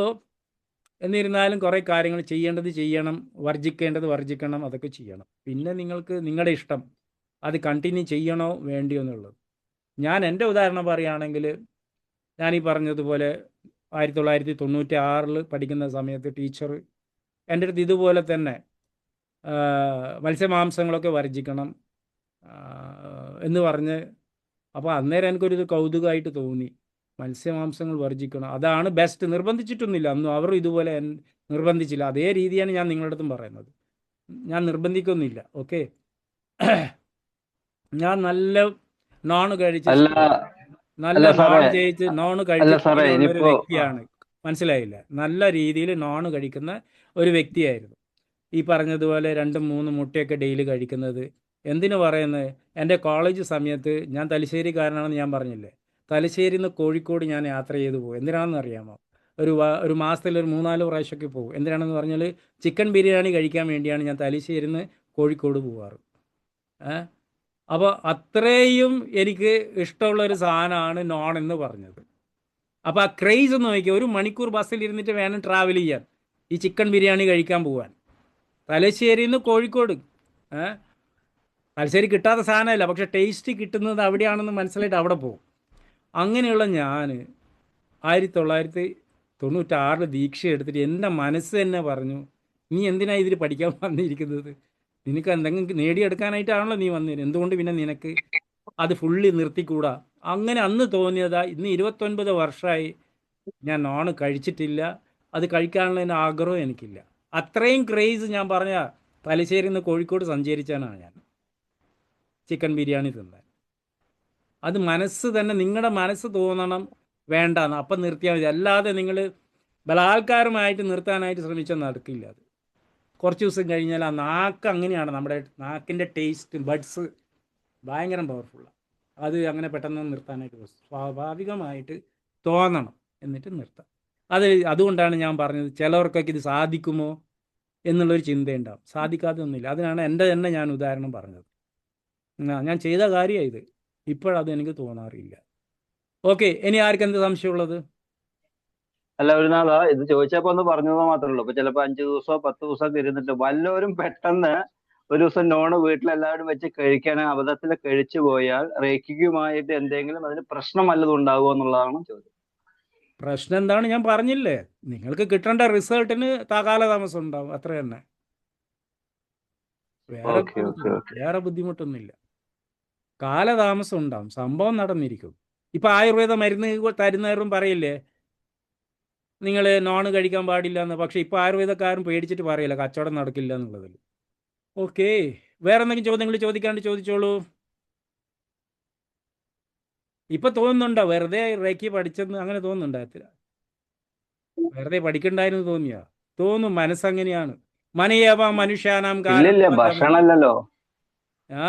എന്നിരുന്നാലും കുറേ കാര്യങ്ങൾ ചെയ്യണം, വർജിക്കണം, അതൊക്കെ ചെയ്യണം. പിന്നെ നിങ്ങൾക്ക് നിങ്ങളുടെ ഇഷ്ടം അത് കണ്ടിന്യൂ ചെയ്യണോ വേണ്ടിയോ എന്നുള്ളത്. ഞാൻ എൻ്റെ ഉദാഹരണം പറയുകയാണെങ്കിൽ ഞാനീ പറഞ്ഞതുപോലെ 1996 പഠിക്കുന്ന സമയത്ത് ടീച്ചർ എൻ്റെ അടുത്ത് ഇതുപോലെ തന്നെ മത്സ്യമാംസങ്ങളൊക്കെ വർജിക്കണം എന്ന് പറഞ്ഞ്, അപ്പോൾ അന്നേരം എനിക്കൊരു കൗതുകമായിട്ട് തോന്നി. മത്സ്യമാംസങ്ങൾ വർജിക്കണം, അതാണ് ബെസ്റ്റ്. നിർബന്ധിച്ചിട്ടൊന്നുമില്ല, അന്നും അവർ ഇതുപോലെ നിർബന്ധിച്ചില്ല. അതേ രീതിയാണ് ഞാൻ നിങ്ങളുടെ അടുത്തും പറയുന്നത്. ഞാൻ നിർബന്ധിക്കൊന്നുമില്ല. ഓക്കെ, ഞാൻ നല്ല നോൺ കഴിച്ച് ഒരു വ്യക്തിയാണ്. മനസ്സിലായില്ല? നല്ല രീതിയിൽ നോൺ കഴിക്കുന്ന ഒരു വ്യക്തിയായിരുന്നു. ഈ പറഞ്ഞതുപോലെ 2-3 മുട്ടയൊക്കെ ഡെയിലി കഴിക്കുന്നത്. എന്തിനു പറയുന്നത്? എൻ്റെ കോളേജ് സമയത്ത് ഞാൻ തലശ്ശേരിക്കാരനാണെന്ന് ഞാൻ പറഞ്ഞില്ലേ. തലശ്ശേരിയിൽ നിന്ന് കോഴിക്കോട് ഞാൻ യാത്ര ചെയ്ത് പോകും. എന്തിനാണെന്ന് അറിയാമോ? ഒരു മാസത്തിൽ ഒരു 3-4 പ്രാവശ്യമൊക്കെ പോകും. എന്തിനാണെന്ന് പറഞ്ഞാൽ ചിക്കൻ ബിരിയാണി കഴിക്കാൻ വേണ്ടിയാണ് ഞാൻ തലശ്ശേരിയിൽ നിന്ന് കോഴിക്കോട് പോവാറ്. അപ്പോൾ അത്രയും എനിക്ക് ഇഷ്ടമുള്ളൊരു സാധനമാണ് നോൺ എന്ന് പറഞ്ഞത്. അപ്പോൾ ആ ക്രേസ് ഒന്ന് നോക്കിയാൽ 1 മണിക്കൂർ ബസ്സിൽ ഇരുന്നിട്ട് വേണം ട്രാവൽ ചെയ്യാൻ ഈ ചിക്കൻ ബിരിയാണി കഴിക്കാൻ പോകാൻ. തലശ്ശേരിയിൽ നിന്ന് കോഴിക്കോട്. തലശ്ശേരി കിട്ടാത്ത സാധനമല്ല, പക്ഷെ ടേസ്റ്റ് കിട്ടുന്നത് അവിടെയാണെന്ന് മനസ്സിലായിട്ട് അവിടെ പോകും. അങ്ങനെയുള്ള ഞാൻ 1996 ദീക്ഷ എടുത്തിട്ട് എൻ്റെ മനസ്സ് തന്നെ പറഞ്ഞു, നീ എന്തിനാണ് ഇതിൽ പഠിക്കാൻ വന്നിരിക്കുന്നത്? നിനക്ക് എന്തെങ്കിലും നേടിയെടുക്കാനായിട്ടാണല്ലോ നീ വന്നത്, എന്തുകൊണ്ട് പിന്നെ നിനക്ക് അത് ഫുള്ളി നിർത്തിക്കൂടാ? അങ്ങനെ അന്ന് തോന്നിയതാ. ഇന്ന് 29 വർഷമായി ഞാൻ നോൺ കഴിച്ചിട്ടില്ല. അത് കഴിക്കാനുള്ള ആഗ്രഹം എനിക്കില്ല. അത്രയും ക്രേസ് ഞാൻ പറഞ്ഞ തലശ്ശേരിയിൽ നിന്ന് കോഴിക്കോട് സഞ്ചരിച്ചാണ് ഞാൻ ചിക്കൻ ബിരിയാണി തിന്നാൻ. അത് മനസ്സ് തന്നെ, നിങ്ങളുടെ മനസ്സ് തോന്നണം വേണ്ടാന്ന്, അപ്പം നിർത്തിയാൽ മതി. അല്ലാതെ നിങ്ങൾ ബലാത്കാരമായിട്ട് നിർത്താനായിട്ട് ശ്രമിച്ചാൽ നടക്കില്ല. അത് കുറച്ച് ദിവസം കഴിഞ്ഞാൽ ആ നാക്ക് അങ്ങനെയാണ്, നമ്മുടെ നാക്കിൻ്റെ ടേസ്റ്റ് ബഡ്സ് ഭയങ്കര പവർഫുള്ളാണ്. അത് അങ്ങനെ പെട്ടെന്ന് നിർത്താനായിട്ട് സ്വാഭാവികമായിട്ട് തോന്നണം, എന്നിട്ട് നിർത്താം. അതുകൊണ്ടാണ് ഞാൻ പറഞ്ഞത് ചിലവർക്കൊക്കെ ഇത് സാധിക്കുമോ എന്നുള്ളൊരു ചിന്തയുണ്ടാവും. സാധിക്കാതെ ഒന്നുമില്ല. അതിനാണ് എൻ്റെ തന്നെ ഞാൻ ഉദാഹരണം പറഞ്ഞത്. ഞാൻ ചെയ്ത കാര്യമാണ് ഇത്. ഇപ്പോഴത് എനിക്ക് തോന്നാറില്ല. ഓക്കെ, ഇനി ആർക്കെന്ത് സംശയമുള്ളത്? അല്ല ഒരു നാളാ ഇത് ചോദിച്ചപ്പോ ഒന്ന് പറഞ്ഞത് മാത്രമേ ഉള്ളൂ. അപ്പൊ ചിലപ്പോ 5 ദിവസമോ 10 ദിവസമൊക്കെ ഇരുന്നിട്ട് വല്ലവരും പെട്ടെന്ന് ഒരു ദിവസം നോണ് വീട്ടിലെല്ലാവരും വെച്ച് കഴിക്കാൻ അബദ്ധത്തിൽ കഴിച്ചു പോയാൽ റേക്കിക്കുമായിട്ട് എന്തെങ്കിലും അതിന് പ്രശ്നം വല്ലതും ഉണ്ടാകുമോ എന്നുള്ളതാണ് ചോദ്യം. പ്രശ്നം എന്താണ് ഞാൻ പറഞ്ഞില്ലേ, നിങ്ങൾക്ക് കിട്ടേണ്ട റിസൾട്ടിന് കാലതാമസം ഉണ്ടാവും, അത്ര തന്നെ. വേറെ ഓക്കെ ഓക്കെ ഓക്കെ. വേറെ ബുദ്ധിമുട്ടൊന്നുമില്ല. കാലതാമസം ഉണ്ടാവും, സംഭവം നടന്നിരിക്കും. ഇപ്പം ആയുർവേദ മരുന്ന് തരുന്നവരും പറയില്ലേ നിങ്ങൾ നോൺ കഴിക്കാൻ പാടില്ല എന്ന്. പക്ഷേ ഇപ്പോൾ ആയുർവേദക്കാരും പേടിച്ചിട്ട് പറയില്ല, കച്ചവടം നടക്കില്ല എന്നുള്ളതിൽ. ഓക്കെ, വേറെ എന്തെങ്കിലും ചോദ്യങ്ങൾ ചോദിക്കാണ്ട് ചോദിച്ചോളൂ. ഇപ്പം തോന്നുന്നുണ്ടോ വെറുതെ റേക്കി പഠിച്ചെന്ന് അങ്ങനെ തോന്നുന്നുണ്ടാകത്തില്ല? വെറുതെ പഠിക്കണ്ടായിരുന്നു തോന്നിയാ? തോന്നും, മനസ്സങ്ങനെയാണ്. മനയേവ മനുഷ്യാനാം ഇല്ലില്ല, കാരണം ഭക്ഷണമല്ലല്ലോ. ആ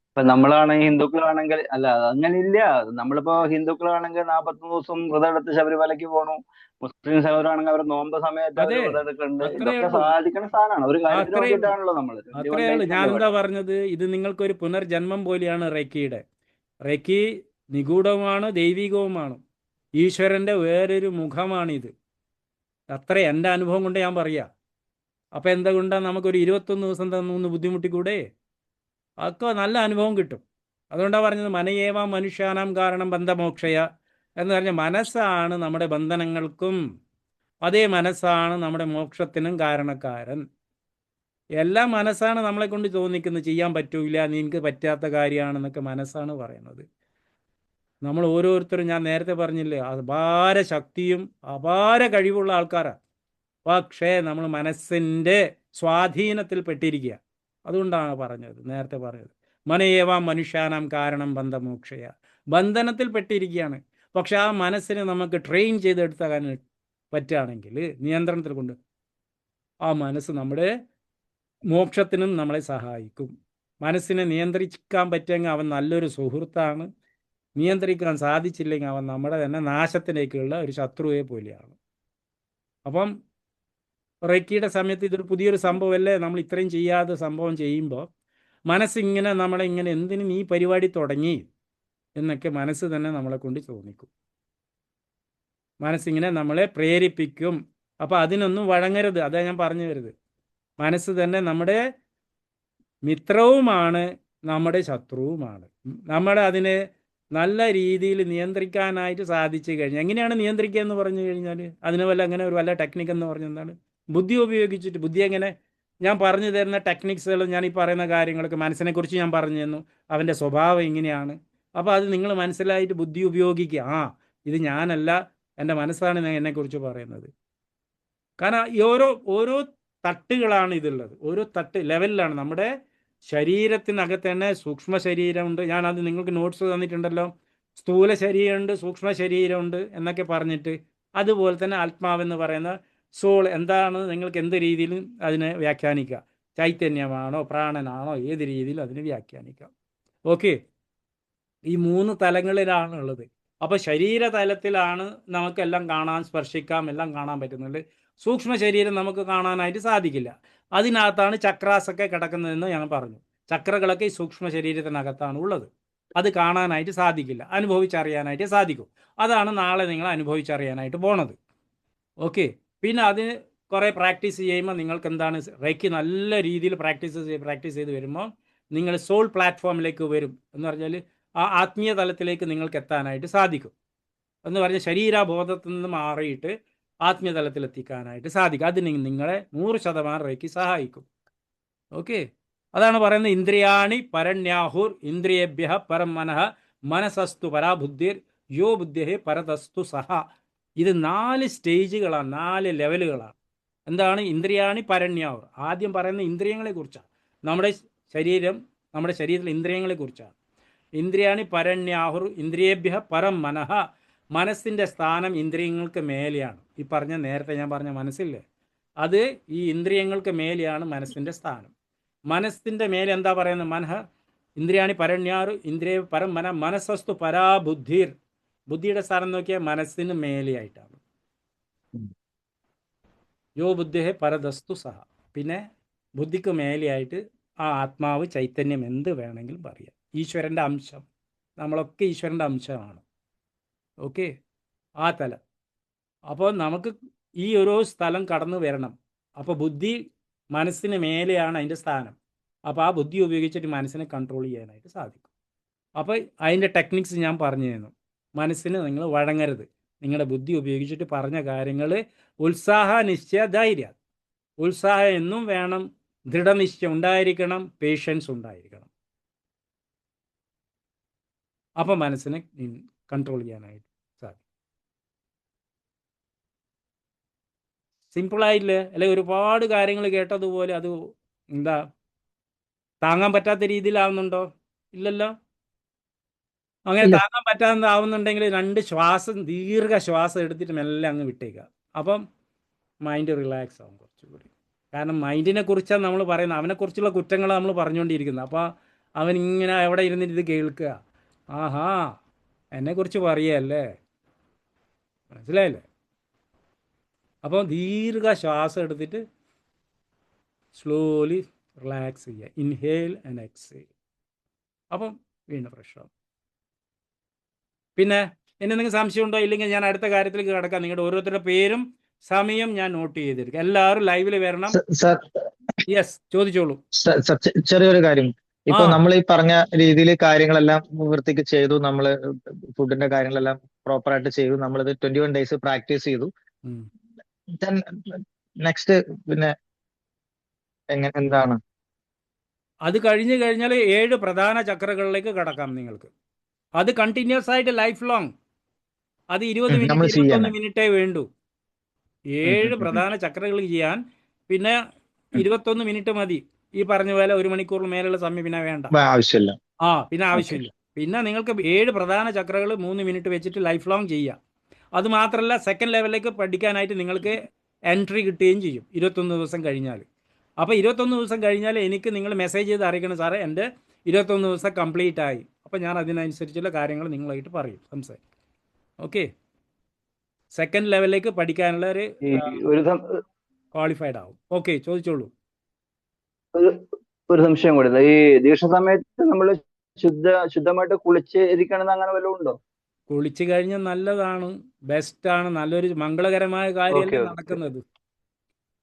ഇപ്പൊ നമ്മളാണെങ്കിൽ ഹിന്ദുക്കളാണെങ്കിൽ അല്ല അങ്ങനെ ഇല്ല. നമ്മളിപ്പോ ഹിന്ദുക്കളാണെങ്കിൽ 41 ദിവസം വ്രതം എടുത്ത് ശബരിമലയ്ക്ക് പോണു. മുസ്ലിംസ് അവരാണെങ്കിൽ അവർ നോമ്പ് സമയത്ത് അവർ അതെ, വ്രതം എടുക്കുന്നുണ്ട്. അത്രയേ ഇതൊക്കെ ഉള്ളൂ, സാധിക്കുന്ന സാധനമാണ്. ഒരു കാര്യത്തിന് അത്രയേ ഉള്ളൂ, വേണ്ടിയിട്ടാണല്ലോ നമ്മൾ അത്രയേ ഉള്ളൂ. 21 ഞാൻ ഡേയ്സിനല്ലേ എന്താ വേണ്ടത്. പറഞ്ഞത്, ഇത് നിങ്ങൾക്കൊരു പുനർജന്മം പോലെയാണ് റേക്കിയുടെ. റേക്കി നിഗൂഢവുമാണ്, ദൈവികവുമാണ്. ഈശ്വരൻ്റെ വേറൊരു മുഖമാണിത്. അത്ര എൻ്റെ അനുഭവം കൊണ്ട് ഞാൻ പറയാം. അപ്പം എന്തുകൊണ്ടാണ് നമുക്കൊരു 21 ദിവസം തന്നൊന്ന് ബുദ്ധിമുട്ടിക്കൂടെ? അതൊക്കെ നല്ല അനുഭവം കിട്ടും. അതുകൊണ്ടാണ് പറഞ്ഞത് മനയേവ മനുഷ്യാനാം കാരണം ബന്ധമോക്ഷയ എന്ന് പറഞ്ഞാൽ മനസ്സാണ് നമ്മുടെ ബന്ധനങ്ങൾക്കും അതേ മനസ്സാണ് നമ്മുടെ മോക്ഷത്തിനും കാരണക്കാരൻ. എല്ലാം മനസ്സാണ് നമ്മളെ കൊണ്ട് തോന്നിക്കുന്നത്, ചെയ്യാൻ പറ്റൂല, നിനക്ക് പറ്റാത്ത കാര്യമാണെന്നൊക്കെ മനസ്സാണ് പറയുന്നത്. നമ്മൾ ഓരോരുത്തരും, ഞാൻ നേരത്തെ പറഞ്ഞില്ലേ, അപാര ശക്തിയും അപാര കഴിവുള്ള ആൾക്കാരാണ്. പക്ഷേ നമ്മൾ മനസ്സിൻ്റെ സ്വാധീനത്തിൽ പെട്ടിരിക്കുക. അതുകൊണ്ടാണ് പറഞ്ഞത്, നേരത്തെ പറഞ്ഞത് മനയേവാം മനുഷ്യാനാം കാരണം ബന്ധമോക്ഷയ. ബന്ധനത്തിൽ പെട്ടിരിക്കുകയാണ്. പക്ഷെ ആ മനസ്സിനെ നമുക്ക് ട്രെയിൻ ചെയ്തെടുത്താൻ പറ്റുകയാണെങ്കിൽ, നിയന്ത്രണത്തിൽ കൊണ്ട്, ആ മനസ്സ് നമ്മുടെ മോക്ഷത്തിനും നമ്മളെ സഹായിക്കും. മനസ്സിനെ നിയന്ത്രിക്കാൻ പറ്റുമെങ്കിൽ അവൻ നല്ലൊരു സുഹൃത്താണ്. നിയന്ത്രിക്കാൻ സാധിച്ചില്ലെങ്കിൽ അവൻ നമ്മുടെ തന്നെ നാശത്തിലേക്കുള്ള ഒരു ശത്രുവെ പോലെയാണ്. അപ്പം റേക്കിയുടെ സമയത്ത് ഇതൊരു പുതിയൊരു സംഭവമല്ലേ, നമ്മൾ ഇത്രയും ചെയ്യാതെ സംഭവം ചെയ്യുമ്പോൾ മനസ്സിങ്ങനെ നമ്മളെ ഇങ്ങനെ എന്തിനും ഈ പരിപാടി തുടങ്ങി എന്നൊക്കെ മനസ്സ് തന്നെ നമ്മളെ കൊണ്ട് തോന്നിക്കും. മനസ്സിങ്ങനെ നമ്മളെ പ്രേരിപ്പിക്കും. അപ്പോൾ അതിനൊന്നും വഴങ്ങരുത്, അതാ ഞാൻ പറഞ്ഞു വരുന്നത്. മനസ്സ് തന്നെ നമ്മുടെ മിത്രവുമാണ്, നമ്മുടെ ശത്രുവുമാണ്. നമ്മുടെ അതിനെ നല്ല രീതിയിൽ നിയന്ത്രിക്കാനായിട്ട് സാധിച്ചു കഴിഞ്ഞാൽ, എങ്ങനെയാണ് നിയന്ത്രിക്കുക എന്ന് പറഞ്ഞു കഴിഞ്ഞാൽ, അതിന് അങ്ങനെ ഒരു വല്ല ടെക്നിക്ക് എന്ന് പറഞ്ഞാൽ എന്താണ്? ബുദ്ധി ഉപയോഗിച്ചിട്ട്. ബുദ്ധി എങ്ങനെ? ഞാൻ പറഞ്ഞു തരുന്ന ടെക്നിക്സുകൾ, ഞാൻ ഈ പറയുന്ന കാര്യങ്ങളൊക്കെ മനസ്സിനെക്കുറിച്ച് ഞാൻ പറഞ്ഞു തന്നു, അവൻ്റെ സ്വഭാവം ഇങ്ങനെയാണ്. അപ്പോൾ അത് നിങ്ങൾ മനസ്സിലായിട്ട് ബുദ്ധി ഉപയോഗിക്കുക. ഇത് ഞാനല്ല, എൻ്റെ മനസ്സാണ് എന്നെക്കുറിച്ച് പറയുന്നത്. കാരണം ഈ ഓരോ തട്ടുകളാണ് ഇതുള്ളത്. ഓരോ തട്ട് ലെവലിലാണ്. നമ്മുടെ ശരീരത്തിനകത്ത് തന്നെ സൂക്ഷ്മ ശരീരമുണ്ട്. ഞാനത് നിങ്ങൾക്ക് നോട്ട്സ് തന്നിട്ടുണ്ടല്ലോ. സ്ഥൂല ശരീരമുണ്ട്, സൂക്ഷ്മ ശരീരമുണ്ട് എന്നൊക്കെ പറഞ്ഞിട്ട്. അതുപോലെ തന്നെ ആത്മാവെന്ന് പറയുന്ന സോൾ എന്താണ്, നിങ്ങൾക്ക് എന്ത് രീതിയിലും അതിനെ വ്യാഖ്യാനിക്കാം. ചൈതന്യമാണോ പ്രാണനാണോ, ഏത് രീതിയിലും അതിനെ വ്യാഖ്യാനിക്കാം. ഓക്കെ, ഈ 3 തലങ്ങളിലാണുള്ളത്. അപ്പോൾ ശരീരതലത്തിലാണ് നമുക്കെല്ലാം കാണാൻ, സ്പർശിക്കാം, എല്ലാം കാണാൻ പറ്റുന്നുണ്ട്. സൂക്ഷ്മ ശരീരം നമുക്ക് കാണാനായിട്ട് സാധിക്കില്ല. അതിനകത്താണ് ചക്രാസൊക്കെ കിടക്കുന്നതെന്ന് ഞാൻ പറഞ്ഞു. ചക്രകളൊക്കെ ഈ സൂക്ഷ്മ ശരീരത്തിനകത്താണ് ഉള്ളത്. അത് കാണാനായിട്ട് സാധിക്കില്ല, അനുഭവിച്ചറിയാനായിട്ട് സാധിക്കും. അതാണ് നാളെ നിങ്ങൾ അനുഭവിച്ചറിയാനായിട്ട് പോണത്. ഓക്കെ, പിന്നെ അതിന് കുറേ പ്രാക്ടീസ് ചെയ്യുമ്പോൾ നിങ്ങൾക്ക് എന്താണ്, റേക്കി നല്ല രീതിയിൽ പ്രാക്ടീസ് ചെയ്ത് വരുമ്പോൾ നിങ്ങൾ സോൾ പ്ലാറ്റ്ഫോമിലേക്ക് വരും. എന്ന് പറഞ്ഞാൽ ആ ആത്മീയ തലത്തിലേക്ക് നിങ്ങൾക്ക് എത്താനായിട്ട് സാധിക്കും. എന്ന് പറഞ്ഞാൽ ശരീരബോധത്തിൽ നിന്ന് മാറിയിട്ട് ആത്മീയ തലത്തിലെത്തിക്കാനായിട്ട് സാധിക്കും. അതിന് നിങ്ങളെ 100% റേക്കി സഹായിക്കും. ഓക്കെ, അതാണ് പറയുന്നത് ഇന്ദ്രിയാണി പരണ്യാഹുർ ഇന്ദ്രിയേഭ്യ പരം മനഃ മനസ്സസ്തു പരാബുദ്ധിർ യോ ബുദ്ധ്യേ പരതസ്തു സഹ. ഇത് 4 സ്റ്റേജുകളാണ്, 4 ലെവലുകളാണ്. എന്താണ് ഇന്ദ്രിയാണി പരണ്യാഹുർ? ആദ്യം പറയുന്ന ഇന്ദ്രിയങ്ങളെക്കുറിച്ചാണ്. നമ്മുടെ ശരീരത്തിലെ ഇന്ദ്രിയങ്ങളെക്കുറിച്ചാണ്. ഇന്ദ്രിയാണി പരണ്യാഹുർ ഇന്ദ്രിയേഭ്യ പരം മനഃ. മനസ്സിൻ്റെ സ്ഥാനം ഇന്ദ്രിയങ്ങൾക്ക് മേലെയാണ്. ഈ പറഞ്ഞ നേരത്തെ ഞാൻ പറഞ്ഞ മനസ്സില്ലേ, അത് ഈ ഇന്ദ്രിയങ്ങൾക്ക് മേലെയാണ് മനസ്സിൻ്റെ സ്ഥാനം. മനസ്സിൻ്റെ മേലെ എന്താ പറയുന്നത്? മനഃ ഇന്ദ്രിയാണി പരണ്യാറ് ഇന്ദ്രിയ പരം മന മനസ്സസ്തു പരാബുദ്ധിർ. ബുദ്ധിയുടെ സ്ഥാനം നോക്കിയാൽ മനസ്സിന് മേലെയായിട്ടാണ്. യോ ബുദ്ധിയെ പരതസ്തു സഹ. പിന്നെ ബുദ്ധിക്ക് മേലെയായിട്ട് ആ ആത്മാവ്, ചൈതന്യം, എന്ത് വേണമെങ്കിലും പറയാം. ഈശ്വരൻ്റെ അംശം, നമ്മളൊക്കെ ഈശ്വരൻ്റെ അംശമാണ്. ഓക്കെ, ആ തലം. അപ്പോൾ നമുക്ക് ഈ ഒരു സ്ഥലം കടന്നു വരണം. അപ്പോൾ ബുദ്ധി മനസ്സിന് മേലെയാണ് അതിൻ്റെ സ്ഥാനം. അപ്പോൾ ആ ബുദ്ധി ഉപയോഗിച്ചിട്ട് മനസ്സിനെ കൺട്രോൾ ചെയ്യാനായിട്ട് സാധിക്കും. അപ്പോൾ അതിൻ്റെ ടെക്നിക്സ് ഞാൻ പറഞ്ഞു തന്നു. മനസ്സിന് നിങ്ങൾ വഴങ്ങരുത്. നിങ്ങളുടെ ബുദ്ധി ഉപയോഗിച്ചിട്ട് പറഞ്ഞ കാര്യങ്ങൾ ഉത്സാഹ, നിശ്ചയ, ധൈര്യം. ഉത്സാഹം എന്നും വേണം, ദൃഢനിശ്ചയം ഉണ്ടായിരിക്കണം, പേഷ്യൻസ് ഉണ്ടായിരിക്കണം. അപ്പോൾ മനസ്സിനെ കൺട്രോൾ ചെയ്യാനായിട്ട് സാധിക്കും. സിമ്പിളായില്ലേ? അല്ലെങ്കിൽ ഒരുപാട് കാര്യങ്ങൾ കേട്ടതുപോലെ അത് എന്താ താങ്ങാൻ പറ്റാത്ത രീതിയിലാവുന്നുണ്ടോ? ഇല്ലല്ലോ. അങ്ങനെ ഇല്ല. താങ്ങാൻ പറ്റാതാവുന്നുണ്ടെങ്കിൽ 2 ശ്വാസം, ദീർഘശ്വാസം എടുത്തിട്ട് മെല്ലെ അങ്ങ് വിട്ടേക്കുക. അപ്പം മൈൻഡ് റിലാക്സ് ആവും കുറച്ചുകൂടി. കാരണം മൈൻഡിനെ കുറിച്ചാണ് നമ്മൾ പറയുന്നത്. അവനെക്കുറിച്ചുള്ള കുറ്റങ്ങളാണ് നമ്മൾ പറഞ്ഞുകൊണ്ടിരിക്കുന്നത്. അപ്പോൾ അവൻ ഇങ്ങനെ എവിടെ ഇരുന്നിട്ട് ഇത് കേൾക്കുക. ആഹാ, എന്നെക്കുറിച്ച് പറയുകയല്ലേ, മനസ്സിലായില്ലേ? അപ്പോൾ ദീർഘശ്വാസം എടുത്തിട്ട് സ്ലോലി റിലാക്സ് ചെയ്യുക. Inhale and exhale. അപ്പം വീണ്ടും ഫ്രഷ് ആവും. പിന്നെ എന്തെങ്കിലും സംശയം ഉണ്ടോ? ഇല്ലെങ്കിൽ ഞാൻ അടുത്ത കാര്യത്തിലേക്ക് കിടക്കാം. നിങ്ങളുടെ ഓരോരുത്തരുടെ പേരും സമയം ഞാൻ നോട്ട് ചെയ്തിരിക്കും. എല്ലാവരും ലൈവിൽ വരണം. സർ യെസ്, ചോദിച്ചോളൂ. ചെറിയൊരു കാര്യം. ഇപ്പൊ ആ. നമ്മൾ ഈ പറഞ്ഞ രീതിയിൽ കാര്യങ്ങളെല്ലാം വൃത്തിക്ക് ചെയ്തു, നമ്മൾ ഫുഡിന്റെ കാര്യങ്ങളെല്ലാം പ്രോപ്പർ ആയിട്ട് ചെയ്തു, നമ്മളിത് 21 days പ്രാക്ടീസ് ചെയ്തു. ഉം. നെക്സ്റ്റ് പിന്നെ എന്താണ്? അത് കഴിഞ്ഞ് കഴിഞ്ഞാൽ 7 പ്രധാന ചക്രകളിലേക്ക് കടക്കാം നിങ്ങൾക്ക്. അത് കണ്ടിന്യൂസ് ആയിട്ട് ലൈഫ് ലോങ്. അത് 20 നമ്മൾ മിനിറ്റ് ചെയ്യാൻ 21 മിനിറ്റേ വേണ്ടൂ. 7 പ്രധാന ചക്രകൾ ചെയ്യാൻ. പിന്നെ 21 മിനിറ്റ് മതി. ഈ പറഞ്ഞ പോലെ 1 മണിക്കൂറിൽ മേലുള്ള സമയം പിന്നെ വേണ്ട. ആവശ്യമില്ല. പിന്നെ ആവശ്യമില്ല. പിന്നെ നിങ്ങൾക്ക് 7 പ്രധാന ചക്രകൾ 3 മിനിറ്റ് വെച്ചിട്ട് ലൈഫ് ലോങ് ചെയ്യാം. അത് മാത്രമല്ല, സെക്കൻഡ് ലെവലിലേക്ക് പഠിക്കാനായിട്ട് നിങ്ങൾക്ക് എൻട്രി കിട്ടുകയും ചെയ്യും 21 ദിവസം കഴിഞ്ഞാൽ. അപ്പോൾ 21 ദിവസം കഴിഞ്ഞാൽ എനിക്ക് നിങ്ങൾ മെസ്സേജ് ചെയ്ത് അറിയിക്കണം, സാറേ എൻ്റെ 21 ദിവസം കംപ്ലീറ്റ് ആയി. അപ്പോൾ ഞാൻ അതിനനുസരിച്ചുള്ള കാര്യങ്ങൾ നിങ്ങളായിട്ട് പറയും, സംസാരിക്കും. ഓക്കെ, സെക്കൻഡ് ലെവലിലേക്ക് പഠിക്കാനുള്ള ഒരു ക്വാളിഫൈഡ് ആവും. ഓക്കെ, ചോദിച്ചോളൂ. ഒരു സംശയം കൂടി. ഈ ദീക്ഷ സമയത്ത് നമ്മൾ ശുദ്ധമായിട്ട് കുളിച്ച് ഇരിക്കണമെന്ന് അങ്ങനെ വല്ലതും ഉണ്ടോ? കുളിച്ചു കഴിഞ്ഞാൽ നല്ലതാണ്, ബെസ്റ്റാണ്, നല്ലൊരു മംഗളകരമായ കാര്യമല്ലേ നടക്കുന്നത്.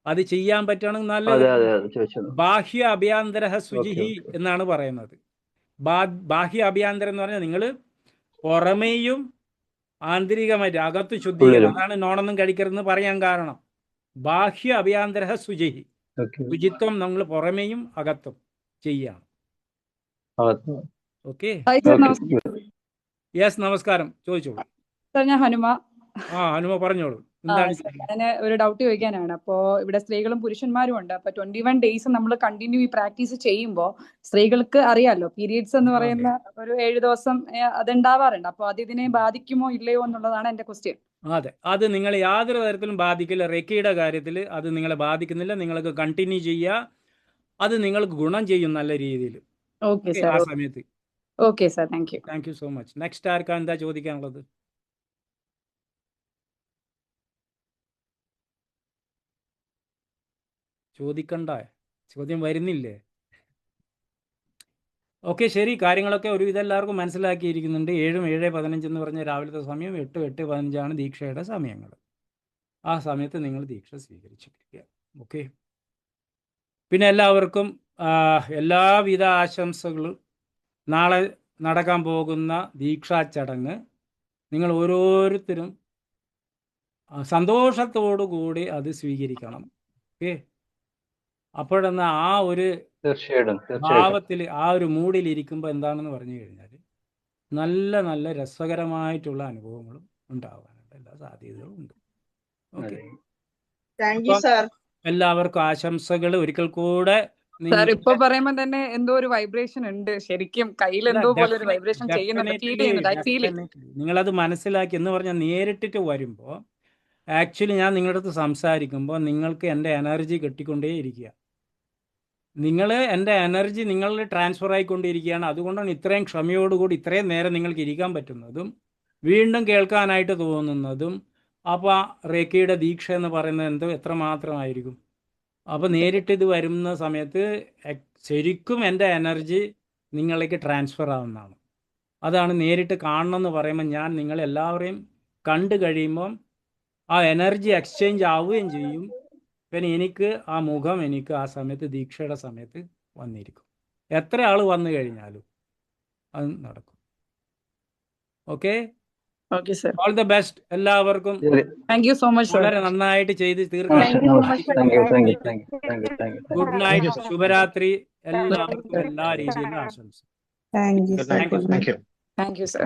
അത് ചെയ്യാൻ പറ്റുകയാണെങ്കിൽ നല്ലത്. ബാഹ്യ അഭ്യന്തര ശുചിഹി എന്നാണ് പറയുന്നത്. ബാഹ്യ അഭ്യന്തരം എന്ന് പറഞ്ഞാൽ നിങ്ങൾ പുറമേയും ആന്തരികമായിട്ട് അകത്ത് ശുദ്ധീകരണം. അതാണ് നോണൊന്നും കഴിക്കരുതെന്ന് പറയാൻ കാരണം. ബാഹ്യ അഭ്യന്തര ശുചിഹി, ശുചിത്വം നമ്മൾ പുറമേയും അകത്തും ചെയ്യാണ്. ഓക്കെ, യെസ്, നമസ്കാരം, ചോദിച്ചോളൂ. സാർ, ഞാൻ ഹനുമ. ഹനുമ പറഞ്ഞോളൂ. എന്താണ്? ഞാൻ ഒരു ഡൗട്ട് ചോദിക്കാനാണ്. അപ്പോ ഇവിടെ സ്ത്രീകളും പുരുഷന്മാരും ഉണ്ട്. അപ്പൊ 21 days നമ്മൾ കണ്ടിന്യൂ ഈ പ്രാക്ടീസ് ചെയ്യുമ്പോൾ സ്ത്രീകൾക്ക് അറിയാലോ, പീരിയഡ്സ് എന്ന് പറയുന്ന ഒരു 7 ദിവസം അതുണ്ടാവാറുണ്ട്. അപ്പൊ അത് ഇതിനെ ബാധിക്കുമോ ഇല്ലയോ എന്നുള്ളതാണ് എന്റെ ക്വസ്റ്റ്യൻ. അതെ, അത് നിങ്ങൾ യാതൊരു തരത്തിലും ബാധിക്കില്ല. റെക്കിയുടെ കാര്യത്തിൽ അത് നിങ്ങളെ ബാധിക്കുന്നില്ല. നിങ്ങൾക്ക് കണ്ടിന്യൂ ചെയ്യുക. അത് നിങ്ങൾക്ക് ഗുണം ചെയ്യും നല്ല രീതിയിൽ. Okay sir. ആ സമയത്ത്. Okay sir, thank you. Thank you so much. Next ആർക്കാ എന്താ ചോദിക്കാനുള്ളത്? ചോദിക്കണ്ട, ചോദ്യം വരുന്നില്ലേ? ഓക്കെ, ശരി. കാര്യങ്ങളൊക്കെ ഒരുവിധം എല്ലാവർക്കും മനസ്സിലാക്കിയിരിക്കുന്നുണ്ട്. 7 7:15 എന്ന് പറഞ്ഞ രാവിലത്തെ സമയം, 8 8:15 ദീക്ഷയുടെ സമയങ്ങൾ. ആ സമയത്ത് നിങ്ങൾ ദീക്ഷ സ്വീകരിച്ചിരിക്കുക. ഓക്കെ, പിന്നെ എല്ലാവർക്കും എല്ലാവിധ ആശംസകളും. നാളെ നടക്കാൻ പോകുന്ന ദീക്ഷാ ചടങ്ങ് നിങ്ങൾ ഓരോരുത്തരും സന്തോഷത്തോടു കൂടി അത് സ്വീകരിക്കണം. ഓക്കെ, അപ്പോഴെന്ന് ആ ഒരു ഭാവത്തിൽ, ആ ഒരു മൂഡിൽ ഇരിക്കുമ്പോൾ എന്താണെന്ന് പറഞ്ഞു കഴിഞ്ഞാൽ നല്ല നല്ല രസകരമായിട്ടുള്ള അനുഭവങ്ങളും ഉണ്ടാകാനുള്ള എല്ലാ സാധ്യതകളും ഉണ്ട്. ഓക്കെ, എല്ലാവർക്കും ആശംസകൾ ഒരിക്കൽ കൂടെ. സാർ, ഇപ്പൊ പറയുമ്പോൾ തന്നെ എന്തോ ഒരു വൈബ്രേഷൻ ഉണ്ട്. ശരിക്കും കയ്യിൽ എന്തോ പോലെ ഒരു വൈബ്രേഷൻ ചെയ്യുന്നുണ്ട്, ഫീൽ ചെയ്യുന്നുണ്ട്. I feel it. നിങ്ങളത് മനസ്സിലാക്കി എന്ന് പറഞ്ഞാൽ നേരിട്ടിട്ട് വരുമ്പോൾ ആക്ച്വലി ഞാൻ നിങ്ങളുടെ അടുത്ത് സംസാരിക്കുമ്പോൾ നിങ്ങൾക്ക് എൻ്റെ എനർജി കിട്ടിക്കൊണ്ടേ ഇരിക്കുക. എൻ്റെ എനർജി നിങ്ങളിൽ ട്രാൻസ്ഫർ ആയിക്കൊണ്ടിരിക്കുകയാണ്. അതുകൊണ്ടാണ് ഇത്രയും ക്ഷമയോടുകൂടി ഇത്രയും നേരം നിങ്ങൾക്ക് ഇരിക്കാൻ പറ്റുന്നതും വീണ്ടും കേൾക്കാനായിട്ട് തോന്നുന്നതും. അപ്പോൾ റേക്കിയുടെ ദീക്ഷ എന്ന് പറയുന്നത് എത്രമാത്രമായിരിക്കും. അപ്പോൾ നേരിട്ട് ഇത് വരുന്ന സമയത്ത് ശരിക്കും എൻ്റെ എനർജി നിങ്ങളിലേക്ക് ട്രാൻസ്ഫർ ആവുന്നതാണ്. അതാണ് നേരിട്ട് കാണണമെന്ന് പറയുമ്പോൾ ഞാൻ നിങ്ങളെല്ലാവരെയും കണ്ടു കഴിയുമ്പം ആ എനർജി എക്സ്ചേഞ്ച് ആവുകയും ചെയ്യും. പിന്നെ എനിക്ക് ആ മുഖം എനിക്ക് ആ സമയത്ത് ദീക്ഷയുടെ സമയത്ത് വന്നിരിക്കും. എത്ര ആൾ വന്നു കഴിഞ്ഞാലും അത് നടക്കും. Okay, okay sir. All the best എല്ലാവർക്കും. ശരി. Thank you so much sir. വളരെ നന്നായിട്ട് ചെയ്ത് ആ, തീർക്കാൻ. Thank you thank you thank you thank you thank you. Good thank night, you sir. ശുഭരാത്രി. എല്ലാവർക്കും എല്ലാ രീതിയിലും ആശംസ. Thank you good sir. Night. Good thank night. You. Thank you sir.